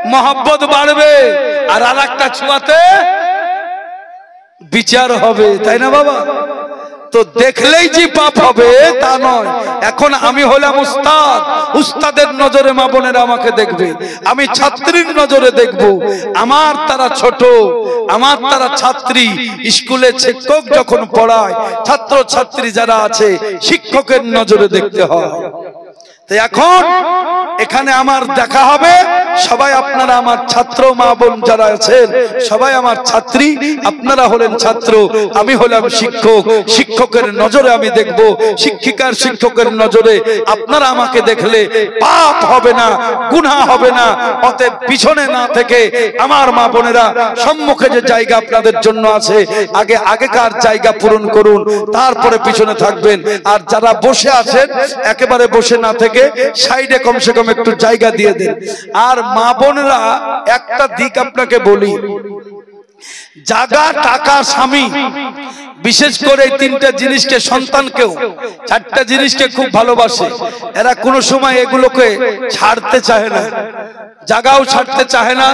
মহব্বত বাড়বে আর আরেকটা ছোঁয়াতে বিচার হবে তাই না বাবা তো দেখলেই যে পাপ হবে তা নয় এখন আমি হলাম উস্তাদ উস্তাদের নজরে মা বোনেরা আমাকে দেখবে আমি ছাত্রীর নজরে দেখব আমার তারা ছোট আমার তারা ছাত্রী স্কুলে শিক্ষক যখন পড়ায় ছাত্র ছাত্রী যারা আছে শিক্ষকের নজরে দেখতে হয় তো এখন এখানে আমার দেখা হবে সবাই আপনারা আমার ছাত্র মা বোন যারা আছেন সবাই আমার ছাত্রী আপনারা হলেন ছাত্র আমি হলাম শিক্ষক শিক্ষকের নজরে আমি দেখব শিক্ষিকার শিক্ষকের নজরে আপনারা আমাকে দেখলে পাপ হবে না গুনাহ হবে না অতএব পিছনে না থেকে আমার মা বোনেরা সম্মুখে যে জায়গা আপনাদের জন্য আছে আগেকার জায়গা পূরণ করুন তারপরে পিছনে থাকবেন আর যারা বসে আছেন একেবারে বসে না থেকে সাইডে কমসে কম একটু জায়গা দিয়ে দেন আর মা বোনেরা একটা দিক আপনাকে বলি জাগা টাকা স্বামী বিশেষ করে এই তিনটা জিনিসকে, সন্তানকেও চারটা জিনিসকে খুব ভালোবাসে। এরা কোনো সময় এগুলোকে ছাড়তে চায় না, জায়গাও ছাড়তে চায় না।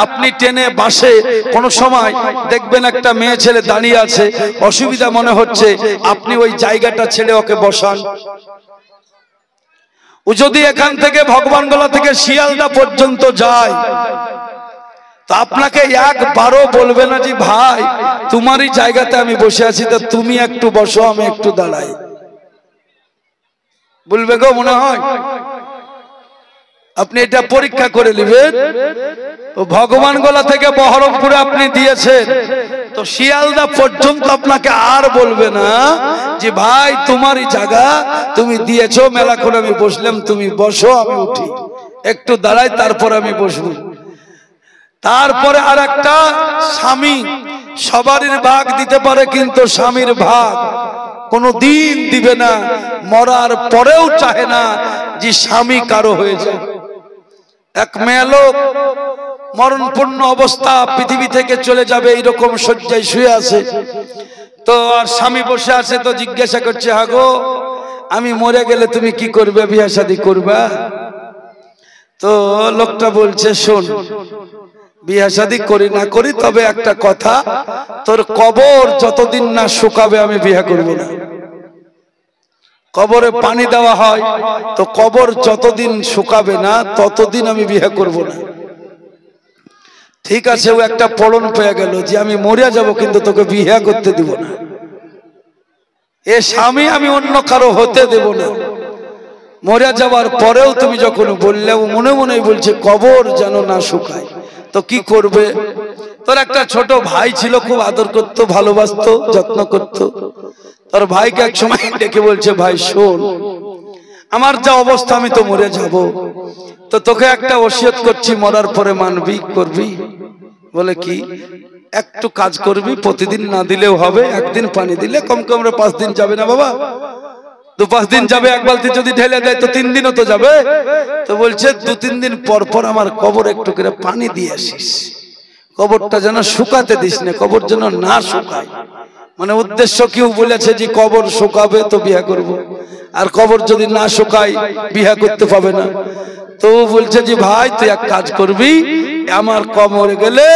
আপনি টেনে বাসে কোনো সময় দেখবেন একটা মেয়ে ছেলে দাঁড়িয়ে আছে, অসুবিধা মনে হচ্ছে, আপনি ওই জায়গাটা ছেড়ে ওকে বসান। ও যদি এখান থেকে ভগবানগোলা থেকে শিয়ালদা পর্যন্ত যায়, তো আপনাকে একবারও বলবে না যে ভাই তোমারই জায়গাতে আমি বসে আছি, তো তুমি একটু বসো, আমি একটু দাঁড়াই। বলবে গো মনে হয়? আপনি এটা পরীক্ষা করে নেবেন। ভগবানগোলা থেকে বহরমপুরে আপনি দিয়েছেন, তো শিয়ালদা পর্যন্ত আপনাকে আর বলবে না যে ভাই তোমারই জায়গা, তুমি দিয়েছো, মেলাক্ষণ আমি বসলাম, তুমি বসো, আমি উঠি, একটু দাঁড়াই, তারপর আমি বসবো। তারপরে আর একটা, স্বামী সবারই ভাগ দিতে পারে, কিন্তু স্বামীর ভাগ কোনো দিন দিবে না, মরার পরেও চাহে না যে স্বামী কারো হয়ে যায়। এক মেয়ে লোক মরণপূর্ণ অবস্থা, পৃথিবী থেকে চলে যাবে, এইরকম শয্যায় শুয়ে আছে, তো আর স্বামী বসে আছে, তো জিজ্ঞাসা করছে, হাগো আমি মরে গেলে তুমি কি করবে, বিয়ে শাদী করবা? তো লোকটা বলছে, শোন, বিয়ে শাদী করি না করি, তবে একটা কথা, তোর কবর যতদিন না শুকাবে আমি বিয়ে করব না। কবরে পানি দেওয়া হয়, তো কবর যতদিন শুকাবে না ততদিন আমি বিয়ে করব না। ঠিক আছে, ও একটা পলন পেয়ে গেল যে আমি মরিয়া যাব, কিন্তু তোকে বিয়ে করতে দিব না, এ স্বামী আমি অন্য কারো হতে দেব না। মরিয়া যাওয়ার পরেও তুমি যখন বললে, ও মনে মনে বলছে কবর যেন না শুকায়, তো কি করবে? তোর একটা ছোট ভাই ছিল, খুব আদর করতো, ভালোবাসতো, যত্ন করতো। তোর ভাইকে এক সময় ডেকে বলছে, ভাই শোন, আমার যা অবস্থা, আমি তো মরে যাব, তো তোকে একটা ওসিয়ত করছি, মরার পরে মানবি, করবি? বলে কি? একটু কাজ করবি, প্রতিদিন না দিলেও হবে, একদিন পানি দিলে কম কমরে 5 দিন যাবে না বাবা? 2-5 দিন যাবে, এক বালতি যদি ঢেলে দেয় তো 3 দিনও তো যাবে। তো বলছে 2-3 দিন পর পর আমার কবর একটু করে পানি দিয়ে আসিস, কবরটা যেন শুকাতে দিস না, কবর যেন না শুকায়। মানে উদ্দেশ্য কেউ বলেছে যে কবর শুকাবে তো বিয়ে করব, আর কবর যদি না শুকায় বিয়ে করতে পাবে না। তো বলছে যে ভাই তুই এক কাজ করবি, আমার কবরে গেলে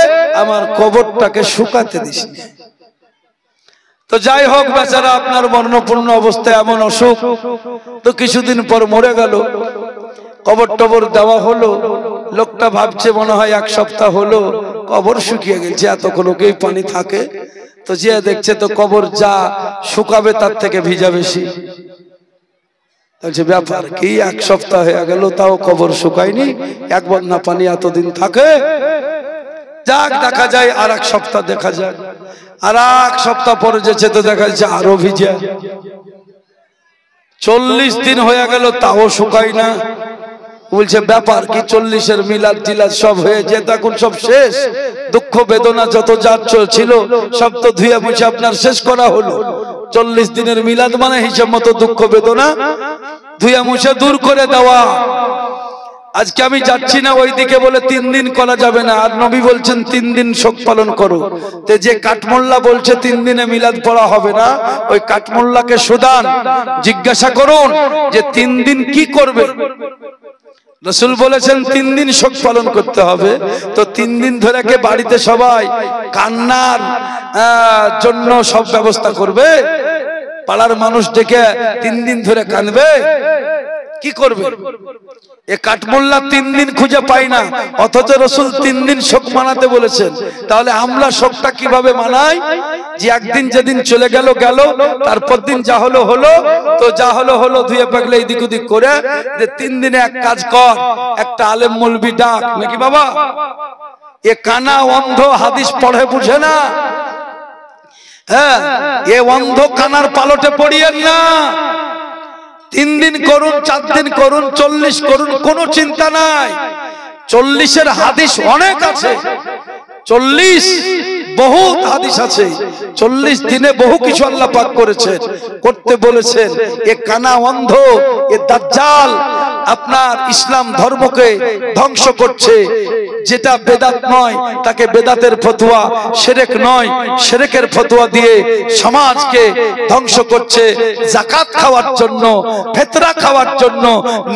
আমার কবরটাকে শুকাতে দিস না। তো যাই হোক, বেচারা আপনার মরণপূর্ণ অবস্থায়, এমন অসুখ, তো কিছুদিন পর মরে গেল। কবর টবর দেওয়া হলো, লোকটা ভাবছে মনে হয় 1 সপ্তাহ হলো কবর শুকিয়ে গেছে, এতক্ষণ ওকেই পানি থাকে। তো যে দেখছে তো কবর যা শুকাবে তার থেকে ভিজা বেশি। ব্যাপার কি, 1 সপ্তাহ হয়ে গেল তাও কবর শুকায়নি, 1 বন্যা পানি এতদিন থাকে। যাক, দেখা যায় আর 1 সপ্তাহ, দেখা যায় আর 1 সপ্তাহ পরে যেছে, তো দেখা যাচ্ছে আরো ভিজা। 40 দিন হয়ে গেল তাও শুকায় না। বলছে ব্যাপার কি, 40-এর মিলাদ টিলাদ সব হয়ে যে তখন সব শেষ, দুঃখ বেদনা যত যাচ্ছ ছিল সব তো ধুয়ে মুছে আপনার শেষ করা হলো। 40 দিনের মিলাদ মানে হিসাব মতো দুঃখ বেদনা ধুয়ে মুছে দূর করে দেওয়া। আজকে আমি যাচ্ছি না ওইদিকে বলে 3 দিন করা যাবে না, আর নবী বলছেন 3 দিন শোক পালন করো। তো যে কাঠমোল্লা বলছে 3 দিনে মিলাদ পড়া হবে না, ওই কাঠমোল্লাকে সুদান জিজ্ঞাসা করুন যে 3 দিন কি করবে। রাসূল বলেছেন 3 দিন শোক পালন করতে হবে। তো 3 দিন ধরে কে বাড়িতে সবাই কান্নার জন্য সব ব্যবস্থা করবে, পাড়ার মানুষ ডেকে 3 দিন ধরে কাঁদবে, কি করবে? এ কাঠমোল্লা 3 দিন খুঁজে পাই না, অথচ রাসূল 3 দিন শোক মানাতে বলেছেন। তাহলে আমরা শোকটা কিভাবে মানাই? যে একদিন যেদিন চলে গেল গেল, তারপর দিন যা হলো হলো, তো যা হলো হলো, ধুয়ে পাকলে এদিক ওদিক করে, যে 3 দিনে এক কাজ কর, একটা আলেম মৌলবি ডাক, নাকি বাবা? এ কানা অন্ধ হাদিস পড়ে বুঝে না, হ্যাঁ, এ অন্ধ কানার পালটে পড়িয়েন না। 3 দিন করুন, 4 দিন করুন, 40 করুন, কোনো চিন্তা নাই। 40-এর হাদিস অনেক আছে, 40 বহুত হাদিস আছে। 40 দিনে বহু কিছু আল্লাহ পাক করেছেন, করতে বলেছেন। এ কানা অন্ধ, এ দাজ্জাল আপনার ইসলাম ধর্মকে ধ্বংস করছে। যেটা বেদাত নয় তাকে বেদাতের ফতোয়া, শিরক নয় শিরকের ফতোয়া দিয়ে সমাজকে ধ্বংস করছে। যাকাত খাওয়ার জন্য, ফিতরা খাওয়ার জন্য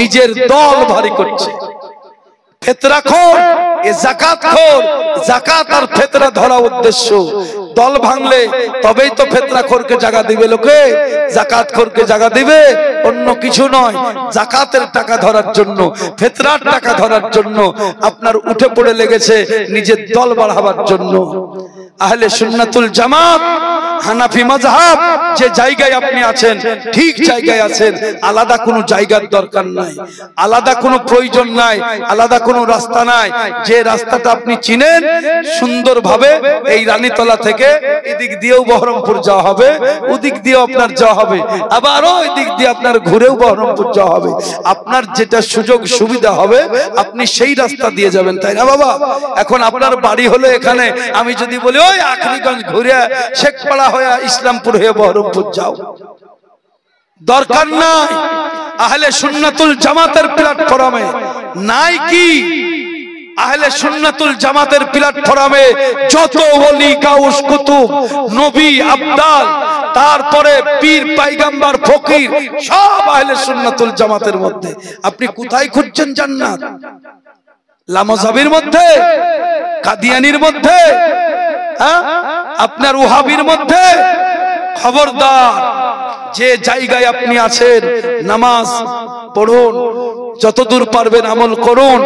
নিজের দল ভারী করছে। ফিতরাখোর এ যাকাতখোর, যাকাত আর ফিতরা ধরা উদ্দেশ্য। দল ভাঙলে তবেই তো ফিতরাখোরকে জায়গা দিবে লোকে, যাকাতখোরকে জায়গা দিবে, অন্য কিছু নয়। যাকাতের টাকা ধরার জন্য, ফিতরার টাকা ধরার জন্য আপনার উঠে পড়ে লেগেছে নিজের দল বাড়াবার জন্য। আহলে সুন্নাতুল জামাত হানাফি মাযহাব যে জায়গায় আপনি আছেন ঠিক জায়গায় আছেন, আলাদা কোনো জায়গার দরকার নাই, আলাদা কোনো প্রয়োজন নাই, আলাদা কোনো রাস্তা নাই। যে রাস্তাটা আপনি চিনেন সুন্দরভাবে, এই রানীতলা থেকে এদিক দিয়েও বহরমপুর যাওয়া হবে, ওদিক দিয়েও আপনার যাওয়া হবে, আবারও ওই দিক দিয়ে আপনার ঘুরেও বহরমপুর যাওয়া হবে। আপনার যেটা সুযোগ সুবিধা হবে আপনি সেই রাস্তা দিয়ে যাবেন, তাই না বাবা? এখন আপনার বাড়ি হলো এখানে, আমি যদি বলি ওই আখরিগঞ্জ ঘুরে শেখপাড়া হয়ে ইসলামপুর হয়ে বহরমপুর যাও, দরকার নাই। আহলে সুন্নাতুল জামাতের প্ল্যাটফর্মে নাই কি? আহলে সুন্নাতুল জামাতের প্ল্যাটফর্মে যত ওলি গাউস কুতুব নবী আব্দাল, তারপরে পীর পয়গম্বর ফকির, সব আহলে সুন্নাতুল জামাতের মধ্যে। আপনি কোথায় খুঁজছেন জান্নাত? লামাযাবির মধ্যে, কাদিয়ানির মধ্যে, আপনার ওহাবির মধ্যে? খবরদার, যে জায়গায় আপনি আছেন নামাজ পড়ুন, যতদূর পারবেন আমল করুন,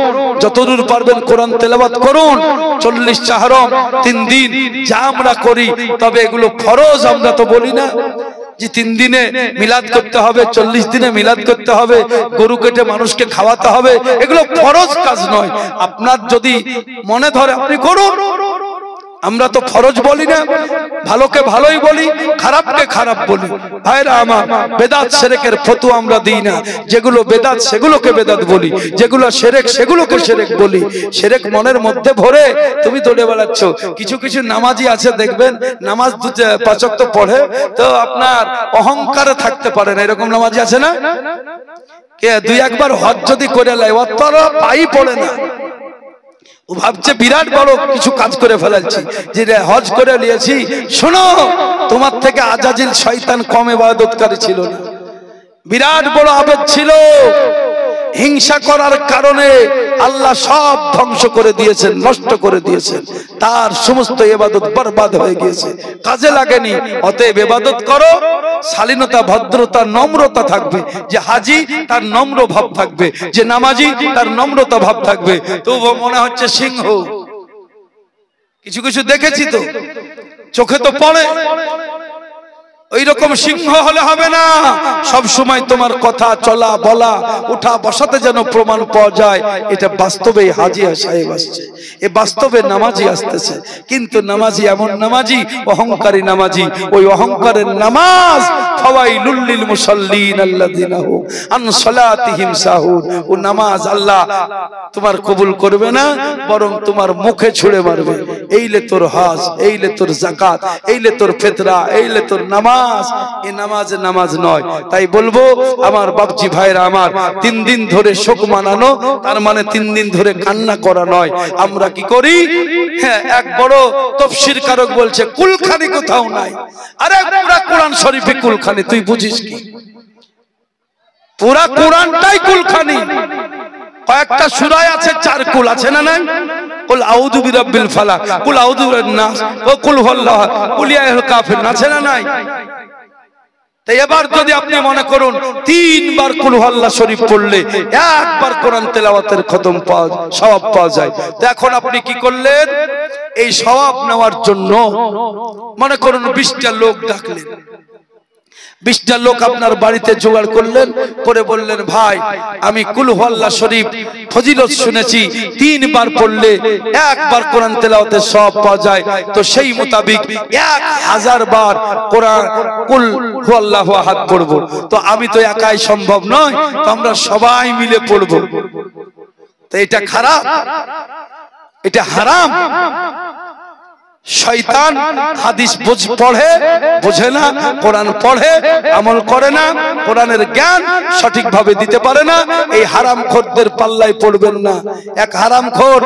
যতদূর পারবেন কোরআন তেলাওয়াত করুন। 40 চাহরম 3 দিন যা আমরা করি, তবে এগুলো ফরজ আমরা তো বলি না যে 3 দিনে মিলাদ করতে হবে, 40 দিনে মিলাদ করতে হবে, গরু কেটে মানুষকে খাওয়াতে হবে, এগুলো ফরজ কাজ নয়। আপনার যদি মনে ধরে আপনি করুন, আমরা তো ফরজ বলি না, ভালোকে ভালোই বলি, খারাপকে খারাপ বলি। ভাইরা আমার, বেদাত শিরকের ফতোয়া আমরা দিই না। যেগুলো বেদাত সেগুলোকে বেদাত বলি, যেগুলো শিরক সেগুলোকে শিরক বলি। শিরক মনের মধ্যে ভরে তুমি দৌড়ে বেড়াচ্ছ। কিছু কিছু নামাজি আছে দেখবেন, নামাজ 5 ওয়াক্ত পড়ে তো আপনার অহংকারে থাকতে পারে না, এরকম নামাজি আছে না? কে 2-1 বার হজ যদি করে লাই, অত পাই পড়ে না, ও ভাবছে বিরাট বড় কিছু কাজ করে ফেলাচ্ছি, যে হজ করে নিয়েছি। শোনো, তোমার থেকে আজাজিল শয়তান কম ইবাদতকারী ছিল না, বিরাট বড় আবেদ ছিল। হিংসা করার কারণে আল্লাহ সব ধ্বংস করে দিয়েছেন, নষ্ট করে দিয়েছেন, তার সমস্ত ইবাদত বরবাদ হয়ে গিয়েছে, কাজে লাগেনি। অতএব ইবাদত করো, শালীনতা ভদ্রতা নম্রতা থাকবে। যে হাজি তার নম্র ভাব থাকবে, যে নামাজি তার নম্রতা ভাব থাকবে। তো মনে হচ্ছে সিংহ, কিছু কিছু দেখেছি তো, চোখে তো পড়ে। ওই রকম সিংহ হলে হবে না, সব সময় তোমার কথা চলা বলা উঠা বসাতে যেন প্রমাণ পাওয়া যায় এটা বাস্তবে হাজি সাহেব আসছে, এ বাস্তবে নামাজি আসতেছে। কিন্তু নামাজি এমন নামাজি, অহংকারী নামাজি, ওই অহংকারের নামাজ ফাওয়াইলুল লিল মুসাল্লিন আল্লাযিনা হুম আন সালাতিহিম সাহুন। ও নামাজ আল্লাহ তোমার কবুল করবে না, বরং তোমার মুখে ছুঁড়ে মারবে। এইলে তোর হজ, এইলে তোর যাকাত, এইলে তোর ফিতরা, এইলে তোর নামাজ। এ নামাজে নামাজ নয়। তাই বলবো আমার বাপজি ভাইরা আমার, 3 দিন ধরে শোক মানানো তার মানে 3 দিন ধরে কান্না করা নয়। আমরা কি করি? হ্যাঁ, এক বড় তাফসীর কারক বলছে কুলখানি কোথাও নাই। আরে পুরা কোরআন শরীফে কুলখানি, তুই বুঝিস কি? পুরা কোরআনটাই কুলখানি। কয়েকটা সূরায় আছে 4 কুল, আছে না নাই? কুল আউযু বিরাব্বিল ফালাক, কুল আউযু বিরান নাস, ও কুল হুয়াল্লাহ, কুল ইয়া আইয়ুহাল কাফিরুন, আছে না নাই? তাই এবার যদি আপনি মনে করুন 3 বার কুল হুয়াল্লাহ শরীফ পড়লে 1 বার কোরআন তেলাওয়াতের খতম সওয়াব পাওয়া যায়। তো এখন আপনি কি করলেন? এই সওয়াব নেওয়ার জন্য মনে করুন 20টা লোক ডাকলেন, 20টা লোক আপনার বাড়িতে জোগাড় করলেন, পরে বললেন ভাই আমি কুল হুয়াল্লাহ শরীফ ফজিলত শুনেছি, 3 বার পড়লে 1 বার কোরআন তেলাওয়াতের সওয়াব পাওয়া যায়। তো সেই মোতাবেক 1000 বার কোরআন কুল হুয়াল্লাহু আহাদ পড়ব। তো আমি তো একাই সম্ভব নয়, তো আমরা সবাই মিলে পড়ব। তো এটা খারাপ, এটা হারাম। শয়তান হাদিস পড়ে বোঝে না, কোরআন পড়ে আমল করে না, কোরআনের জ্ঞান সঠিকভাবে দিতে পারে না। এই হারামখোরদের পাল্লায় পড়বেন না। এক হারামখোর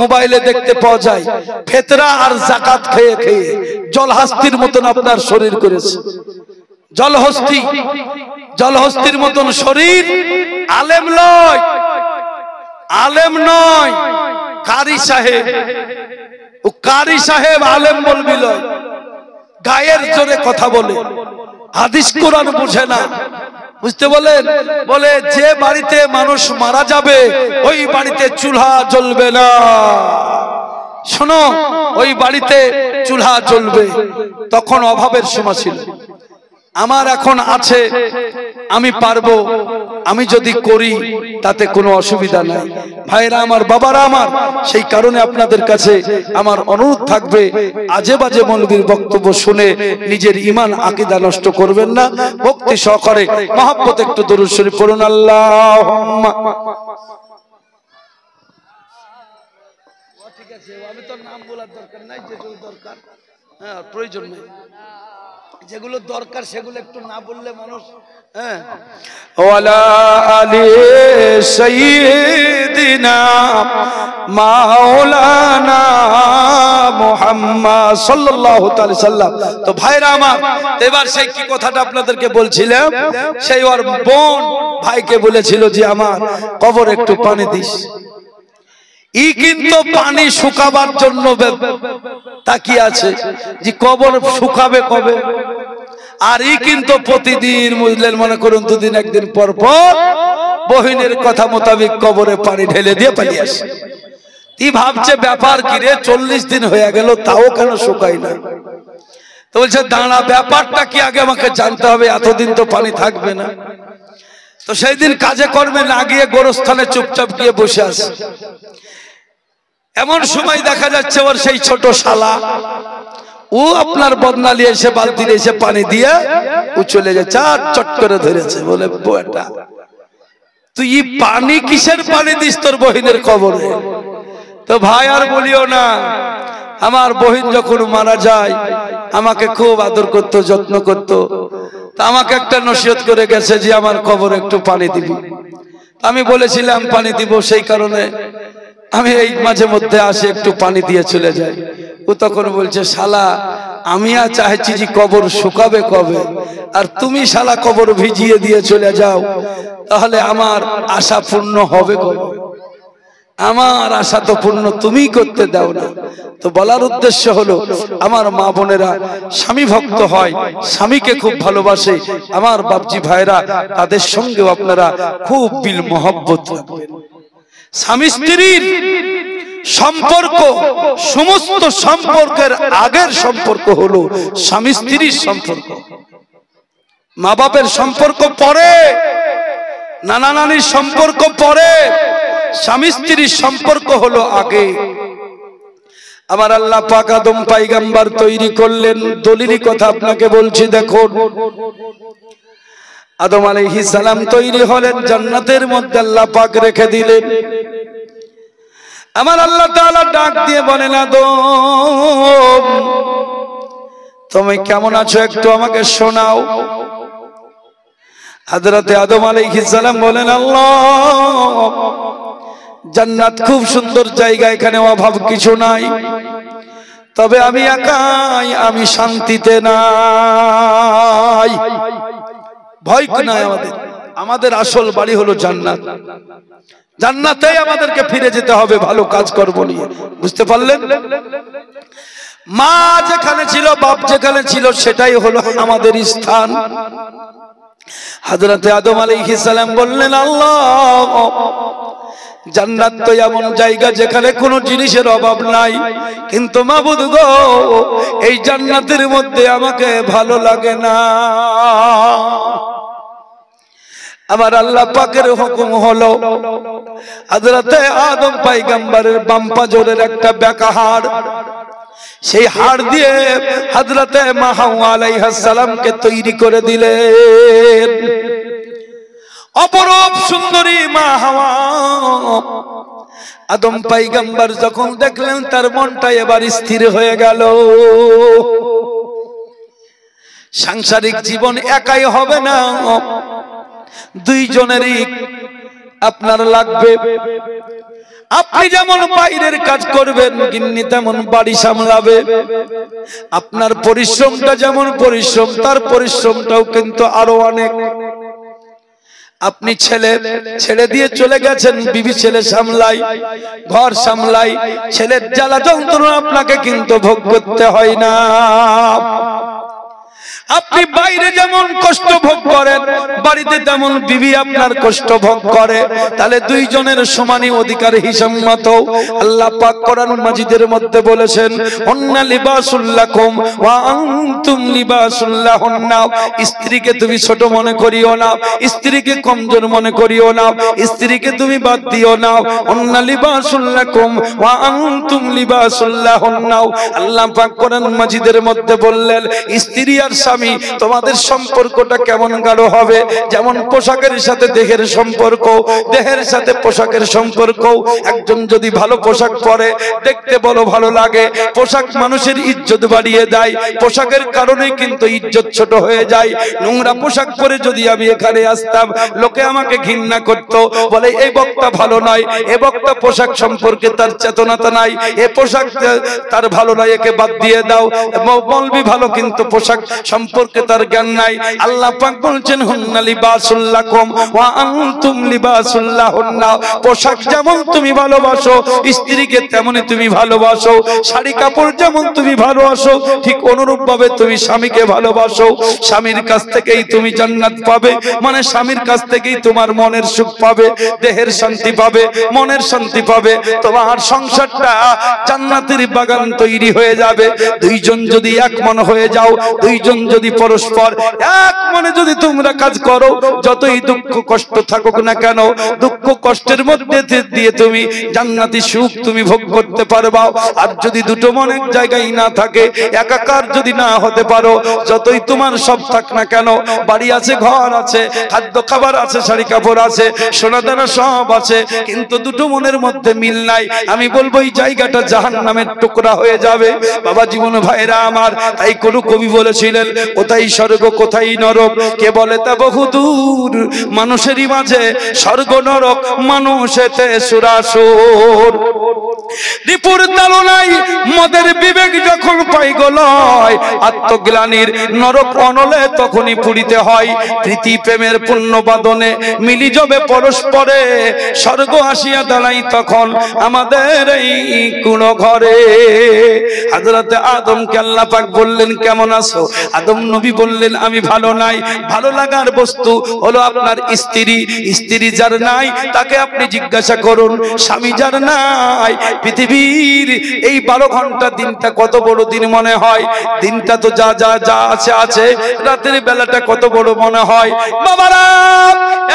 মোবাইলে দেখতে পাওয়া যায় ফিতরা আর যাকাত খেয়ে খেয়ে জলহস্তির মতন আপনার শরীর করেছে। জলহস্তির মতন শরীর। আলেম নয়, আলেম নয়, কারি সাহেব। ও কারি সাহেব আলেম বলবি লয়, গায়ের জোরে কথা বলে, হাদিস কোরআন বুঝে না। বুঝতে বলেন? বলে যে বাড়িতে মানুষ মারা যাবে ওই বাড়িতে চুলহা জ্বলবে না। শোনো, ওই বাড়িতে চুলহা জ্বলবে। তখন অভাবের সময় ছিল, আমার এখন আছে, আমি পারবো, আমি যদি করি তাতে কোনো অসুবিধা নাই। ভাইরা আমার, বাবারা আমার, সেই কারণে আপনাদের কাছে আমার অনুরোধ থাকবে, আজে বাজে মৌলবীর বক্তব্য শুনে নিজের ঈমান আকীদা নষ্ট করবেন না। ভক্তি সহকারে মহব্বত একটু দরুদ শরীফ পড়ুন। আল্লাহুম্মা। ঠিক আছে, আমি তো নাম বলার দরকার নাই, যেগুলো দরকার হ্যাঁ প্রয়োজন নেই, যেগুলো দরকার সেগুলো একটু না বললে মানুষ। হ্যাঁ, ওয়ালা আলি সাইয়্যিদিনা মাওলানা মুহাম্মদ সাল্লাল্লাহু তাআলা সাল্লাম। তো ভাইরা আমার, এবার সেই কি কথাটা আপনাদেরকে বলছিলাম, সেই ওর বোন ভাইকে বলেছিল যে আমার কবর একটু পানি দিস। ই কিন্তু পানি শুকাবার জন্য তাকিয়ে আছে যে কবর শুকাবে কবে। আর ই কিন্তু প্রতিদিন বুঝলেন, মনে করুন দুদিন একদিন পর পর বহিনের কথা মোতাবেক কবরে পানি ঢেলে দিয়ে পালিয়ে আসে। ই ভাবছে ব্যাপার কি রে, 40 দিন হয়ে গেল তাও কেন শুকাই না। তো বলছে দাঁড়া, ব্যাপারটা কি আগে আমাকে জানতে হবে, এতদিন তো পানি থাকবে না। তো সেই দিন কাজে কর্মে না গিয়ে গোরস্থানে চুপচাপ গিয়ে বসে আছে। এমন সময় দেখা যাচ্ছে ওর সেই ছোট শালা, ও আপনার বদনালি এসে বালতি এসে পানি দিয়ে ও চলে যাচ্ছে, আর চট করে ধরেছে। বলে বেটা, তুই পানি কিসের পানি দিস তোর বহিনের কবরে? তো ভাই আর বলিও না, আমার বহিন যখন মারা যায় আমাকে খুব আদর করতো, যত্ন করতো। তা আমাকে একটা নসিহত করে গেছে যে আমার কবরে একটু পানি দিবি। আমি বলেছিলাম পানি দিব, সেই কারণে আমি এই মাঝে মধ্যে আসে একটু পানি দিয়ে চলে যাই। ও তখন বলছে শালা, আমি আর চাইছি যে কবর শুকাবে কবে, আর তুমি শালা কবর ভিজিয়ে দিয়ে চলে যাও, তাহলে আমার আশা পূর্ণ হবে কবে? আমার আশা তো পূর্ণ তুমি করতে দাও না। তো বলার উদ্দেশ্য হলো, আমার মা বোনেরা স্বামী ভক্ত হয়, স্বামীকে খুব ভালোবাসে। আমার বাপজি ভাইরা, তাদের সঙ্গেও আপনারা খুব বিল মহব্বত রাখবেন। স্বামী স্ত্রীর সম্পর্ক, সমস্ত সম্পর্কের আগের সম্পর্ক হলো স্বামী স্ত্রীর সম্পর্ক। মা বাপের সম্পর্ক পরে, নানা নানির সম্পর্ক পরে, স্বামী স্ত্রীর সম্পর্ক হলো আগে। আমার আল্লাহ পাক আদম পয়গম্বর তৈরি করলেন, দলিলি কথা আপনাকে বলছি দেখুন। আদম আলাইহিস সালাম তৈরি হলেন, জান্নাতের মধ্যে আল্লাহ পাক রেখে দিলেন। আমার আল্লাহ তাআলা ডাক দিয়ে বলেন, আদম তুমি কেমন আছো একটু আমাকে শোনাও। হযরতে আদম আলাইহিস সালাম বলেন, আল্লাহ জান্নাত খুব সুন্দর জায়গা, এখানে অভাব কিছু নাই, তবে আমি একাই, আমি শান্তিতে নাই। ভয় নাই আমাদের, আমাদের আসল বাড়ি হলো জান্নাত। জান্নাতে আমাদেরকে ফিরে যেতে হবে ভালো কাজ কর্ম নিয়ে। বুঝতে পারলেন? মা যেখানে ছিল, বাপ যেখানে ছিল, সেটাই হলো আমাদের স্থান। হযরতে আদম আলাইহিস সালাম বললেন, আল্লাহ জান্নাত তো এমন জায়গা যেখানে কোনো জিনিসের অভাব নাই, কিন্তু মাবুদ গো, এই জান্নাতের মধ্যে আমাকে ভালো লাগে না। আমার আল্লাহ পাকের হুকুম হলো, হযরতে আদম পয়গম্বরের বাম পাজরের একটা বেঁকা হাড়, সেই হাড় দিয়ে হযরতে মা হাওয়া আলাইহিস সালামকে তৈরি করে দিলেন। অপরূপ সুন্দরী মা হাওয়া আদম পয়গম্বর যখন দেখলেন তার মনটা এবার স্থির হয়ে গেল, সাংসারিক জীবন একাই হবে না, দুইজনেরই আপনার লাগবে। আপনি যেমন বাইরের কাজ করবেন, গিন্নি তেমন বাড়ি সামলাবে। আপনার পরিশ্রমটা যেমন পরিশ্রম, তার পরিশ্রমটাও কিন্তু আরো অনেক। আপনি ছেলে ছেড়ে দিয়ে চলে গেছেন, বিবি ছেলে সামলাই, ঘর সামলাই, ছেলের জ্বালা যন্ত্রণা আপনাকে কিন্তু ভোগ করতে হয় না। আপনি বাইরে যেমন কষ্ট ভোগ করেন, বাড়িতে তেমন বিবি আপনার কষ্ট ভোগ করে। তাহলে দুইজনের সমানই অধিকার হিসাব মতো আল্লাহ পাক কোরআন মাজিদের মধ্যে বলেছেন, হুন্না লিবাসুল লাকুম ওয়া আনতুম লিবাসুল লাহুন্না। স্ত্রীকে তুমি ছোট মনে করিও না, স্ত্রীকে কমজোর মনে করিও না, স্ত্রীকে তুমি বাদ দিও না। হুন্না লিবাসুল লাকুম ওয়া আনতুম লিবাসুল লাহুন্না। আল্লাহ পাক কোরআন মাজিদের মধ্যে বললেন, স্ত্রী আর স্বামী তোমাদের সম্পর্কটা কেমন গাঢ় হবে, যেমন পোশাকের সাথে দেহের সম্পর্ক, দেহের সাথে পোশাকের সম্পর্ক। একজন যদি ভালো পোশাক পরে দেখতে বড় ভালো লাগে, পোশাক মানুষের ইজ্জত বাড়িয়ে দেয়, পোশাকের কারণে কিন্তু ইজ্জত ছোট হয়ে যায়। নোংরা পোশাক পরে যদি আমি এখানে আসতাম, লোকে আমাকে ঘৃণা করত, বলে এই বক্তা ভালো নয়, এ বক্তা পোশাক সম্পর্কে তার চেতনাটা নাই, এ পোশাক তার ভালো নয়, একে বাদ দিয়ে দাও। মৌলবি ভালো কিন্তু পোশাক সম্পর্কে তার জ্ঞান নাই। আল্লাহ পাক বলছেন, হুন্না লিবাসুল লাকুম ওয়া আনতুম লিবাসুল লাহুন্না। পোশাক যেমন তুমি ভালোবাসো, স্ত্রীকে তেমনি তুমি ভালোবাসো। শাড়ি কাপড় যেমন তুমি ভালোবাসো, ঠিক অনুরূপ ভাবে তুমি স্বামীকে ভালোবাসো। স্বামীর কাছ থেকেই তুমি জান্নাত পাবে, মানে স্বামীর কাছ থেকেই তোমার মনের সুখ পাবে, দেহের শান্তি পাবে, মনের শান্তি পাবে। তোমার সংসারটা জান্নাতের বাগান তৈরি হয়ে যাবে। দুইজন যদি এক মন হয়ে যাও, দুইজন যদি পরস্পর এক মনে যদি তোমরা কাজ করো, যতই দুঃখ কষ্ট থাকুক না কেন, দুঃখ কষ্টের মধ্যে দিয়ে তুমি জান্নাতি সুখ তুমি ভোগ করতে পারবা। আর যদি দুটো মন এক জায়গায় না থাকে, একাকার যদি না হতে পারো, যতই তোমার সব থাক না কেন, বাড়ি আছে, ঘর আছে, খাদ্য খাবার আছে, শাড়ি কাপড় আছে, সোনা দানা সব আছে, কিন্তু দুটো মনের মধ্যে মিল নাই, আমি বলবো এই জায়গাটা জাহান্নামের টুকরা হয়ে যাবে। বাবা জীবন ভাইরা আমার, তাই কোন কবি বলেছিলেন, কোথায় স্বর্গ কোথায় নরক, কে বলে তা বহুদূর, মানুষেরই মাঝে স্বর্গ নরক, মানুষেতে সুরাসুর। রিপুর তালনায় মদের বিবেক যখন পাই গলয়, আত্মগ্লানির নরক অনলে তখনই পুরিতে হয়। প্রীতি প্রেমের পুণ্য বাদনে মিলি যাবে পরস্পরে, স্বর্গ আসিয়া দাঁড়াই তখন আমাদের এই কোন ঘরে। হযরতে আদমকে আল্লাহ পাক বললেন, কেমন আছো? আদম নবী বললেন, আমি ভালো নাই। ভালো লাগার বস্তু হলো আপনার স্ত্রী। স্ত্রী যার নাই তাকে আপনি জিজ্ঞাসা করুন, স্বামী যার নাই, পৃথিবীর এই 12 ঘন্টা দিনটা কত বড় দিন মনে হয়। দিনটা তো যা যা যা আছে আছে, রাতের বেলাটা কত বড় মনে হয়। বাবারা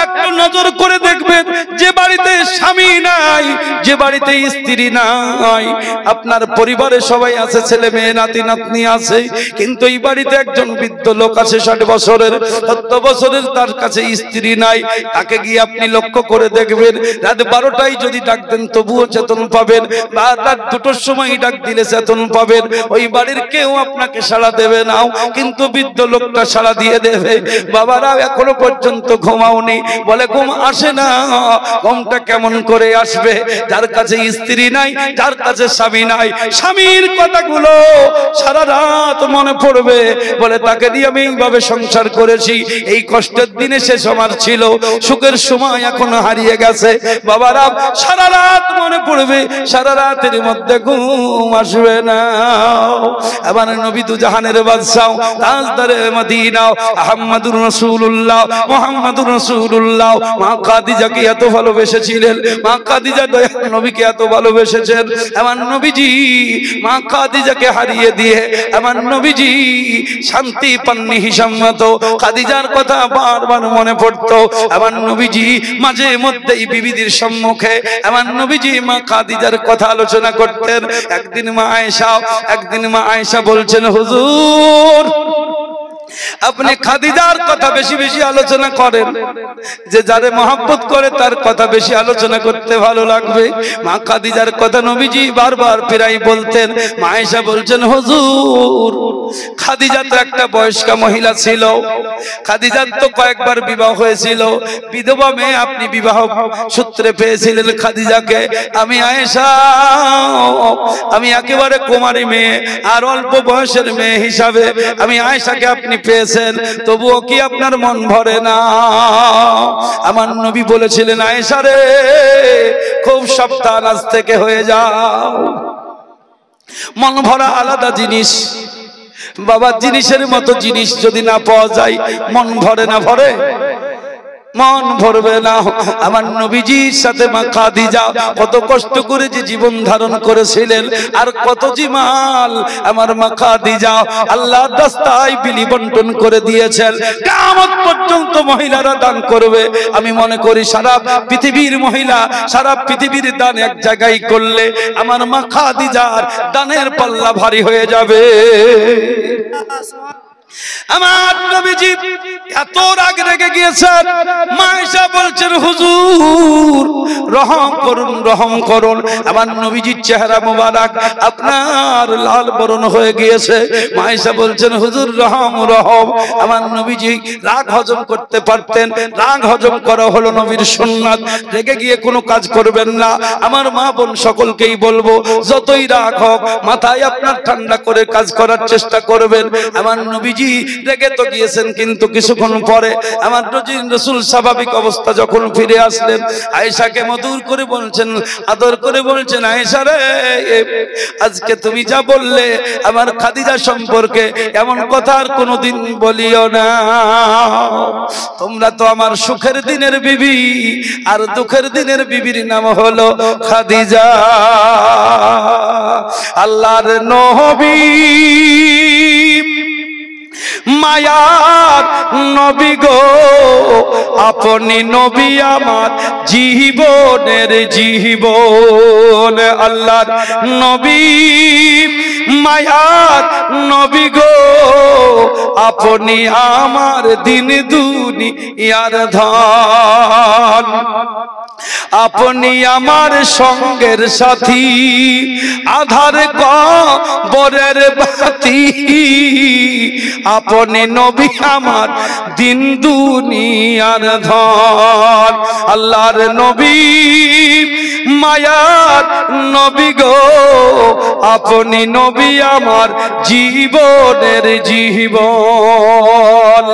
একটু নজর করে দেখবেন, যে বাড়িতে স্বামী নাই, যে বাড়িতে স্ত্রী নাই, আপনার পরিবারে সবাই আছে, ছেলে মেয়ে নাতি নাতনি আছে, কিন্তু এই বাড়িতে একজন বৃদ্ধ লোক আছে, 60 বছরের 70 বছরের, তার কাছে স্ত্রী নাই। তাকে গিয়ে আপনি লক্ষ্য করে দেখবেন, রাত 12টায় যদি ডাক দেন তবুও চেতন পাবেন, বা রাত 2টোর সময় ডাক দিলে চেতন পাবেন। ওই বাড়ির কেউ আপনাকে সাড়া দেবে না, কিন্তু বৃদ্ধ লোকটা সাড়া দিয়ে দেবে। বাবারা এখনো পর্যন্ত ঘুমাওনি, বলে ঘুম আসে না। ঘুমটা কেমন করে আসবে? যার কাছে স্ত্রী নাই, যার কাছে স্বামী নাই, স্বামীর কথাগুলো সারা রাত মনে পড়বে, বলে তাকে দিয়ে আমি এইভাবে সংসার করেছি, এই কষ্টের দিনে শেষ আমার ছিল, সুখের সময় এখনো হারিয়ে গেছে। বাবারা সারা রাত মনে পড়বে, সারা রাতের মধ্যে ঘুম আসবে না। আবার নবী দু জাহানের বাদশা, তাজদারে মদিনা, আহমদুর রাসূলুল্লাহ, মুহাম্মদুর রাসূলুল্লাহ মা খাদিজাকে এত ভালোবেসেছিলেন, মা খাদিজা দয়াল নবীকে এত ভালোবেসেছেন। আমার নবীজি মা খাদিজাকে হারিয়ে দিয়ে আমার নবীজি শান্তি পাননি হিসাব মতো। খাদিজার কথা বারবার মনে পড়তো। আমার নবীজি মাঝে মধ্যেই বিবিদের সম্মুখে আমার নবীজি মা খাদিজার কথা আলোচনা করতেন। একদিন মা আয়েশা বলছেন, হুজুর আপনি খাদিজার কথা বেশি বেশি আলোচনা করেন, যে যারে মহব্বত করে তার কথা বেশি আলোচনা করতে ভালো লাগবে। মা খাদিজার কথা নবীজি বারবার প্রায় বলতেন। মা আয়েশা বলছেন, হুজুর খাদিজা তো একটা বয়স্কা মহিলা ছিল, খাদিজার তো কয়েকবার বিবাহ হয়েছিল, বিধবা মেয়ে আপনি বিবাহ সূত্রে পেয়েছিলেন খাদিজাকে। আমি আয়েশা, আমি একেবারে কুমারী মেয়ে আর অল্প বয়সের মেয়ে হিসাবে আমি আয়েশাকে আপনি পেয়েছেন, তবুও কি আপনার মন ভরে না? আমার নবী বলেছিলেন, আয়েশা রে খুব সাবধান, আজ থেকে হয়ে যাও। মন ভরা আলাদা জিনিস বাবা, জিনিসের মতো জিনিস যদি না পাওয়া যায় মন ভরে না? ভরে? মন ভরবে না। আমার নবীজির সাথে মা খাদিজা কত কষ্ট করে যে জীবন ধারণ করেছিলেন, আর কত জিমাল আমার মা খাদিজা আল্লাহ রাস্তায় বিলি বন্টন করে দিয়েছেন। কিয়ামত পর্যন্ত মহিলারা দান করবে। আমি মনে করি সারা পৃথিবীর মহিলা সারা পৃথিবীর দান এক জায়গায় করলে আমার মা খাদিজার দানের পাল্লা ভারী হয়ে যাবে। আমার নবীজি এত রাগ রেগে গিয়েছেন। মা আয়েশা বলছেন, হুজুর রহম করুন, রহম করুন। আমার নবীজির চেহারা মোবারক আপনার লাল বরণ হয়ে গিয়েছে। মা আয়েশা বলছেন, হুজুর রহম রহম। আমার নবীজি রাগ হজম করতে পারতেন, রাগ হজম করা হলো নবীর সুন্নাত। রেগে গিয়ে কোনো কাজ করবেন না। আমার মা বোন সকলকেই বলবো, যতই রাগ হোক মাথায় আপনার ঠান্ডা করে কাজ করার চেষ্টা করবেন। আমার নবীজি রেগে তো গিয়েছেন, কিন্তু কিছুক্ষণ পরে আমার রাসূল স্বাভাবিক অবস্থা যখন ফিরে আসলেন, আয়েশাকে মধুর করে বলছেন, আদর করে বলছেন, আয়েশা রে আজকে তুমি যা বললে আমার খাদিজা সম্পর্কে এমন কথা আর কোনোদিন বলিও না। তোমরা তো আমার সুখের দিনের বিবি, আর দুঃখের দিনের বিবির নাম হলো খাদিজা। আল্লাহর নবী মায়ার নবী গো, আপনি নবী আমার জীবনের জীবন। আল্লাহর নবী মায়ার নবী গো, আপনি আমার দিন দুনিয়ার ধন। আপনি আমার সঙ্গের সাথী, আধার কবরের বাতি। আপনি নবী আমার দিন দুনিয়ার ধন। আল্লাহর নবী মায়ার নবী গো, আপনি নবী আমার জীবনের জীবন।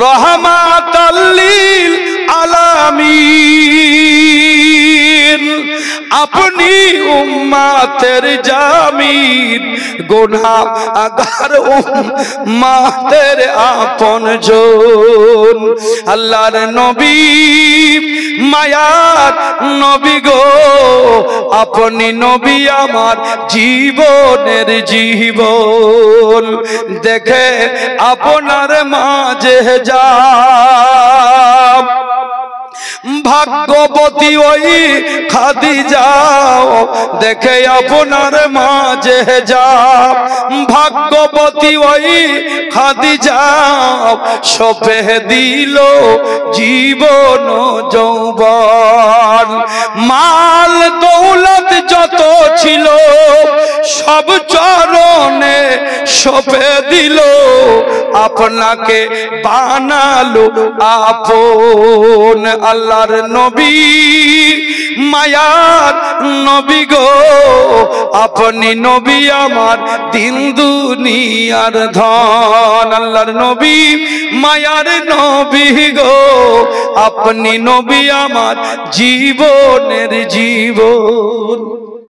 রহমাতাল লিল আলামিন, আপনি উম্মতের জামিন। গুনাহগার উম্মতের আপনজন। আল্লাহর নবী মায়ার নবী গো, আপনি নবী আমার জীবনের জীবন। দেখে আপনার মাঝে যা ভাগ্যবতী ওই খাদিজা, দেখে আপনার মাঝে যা ভাগ্যবতী ওই খাদিজা। সপে দিল জীবন যৌবন। মাল দৌলত যত ছিল সব চরণে সপে দিল, আপনাকে বানালো আপন। আল্লাহর নবী মায়ার নবী গো, আপনি নবী আমার দিন দুনিয়ার ধন। আল্লাহর নবী মায়ার নবী গো, আপনি নবী আমার জীবনের জীবন।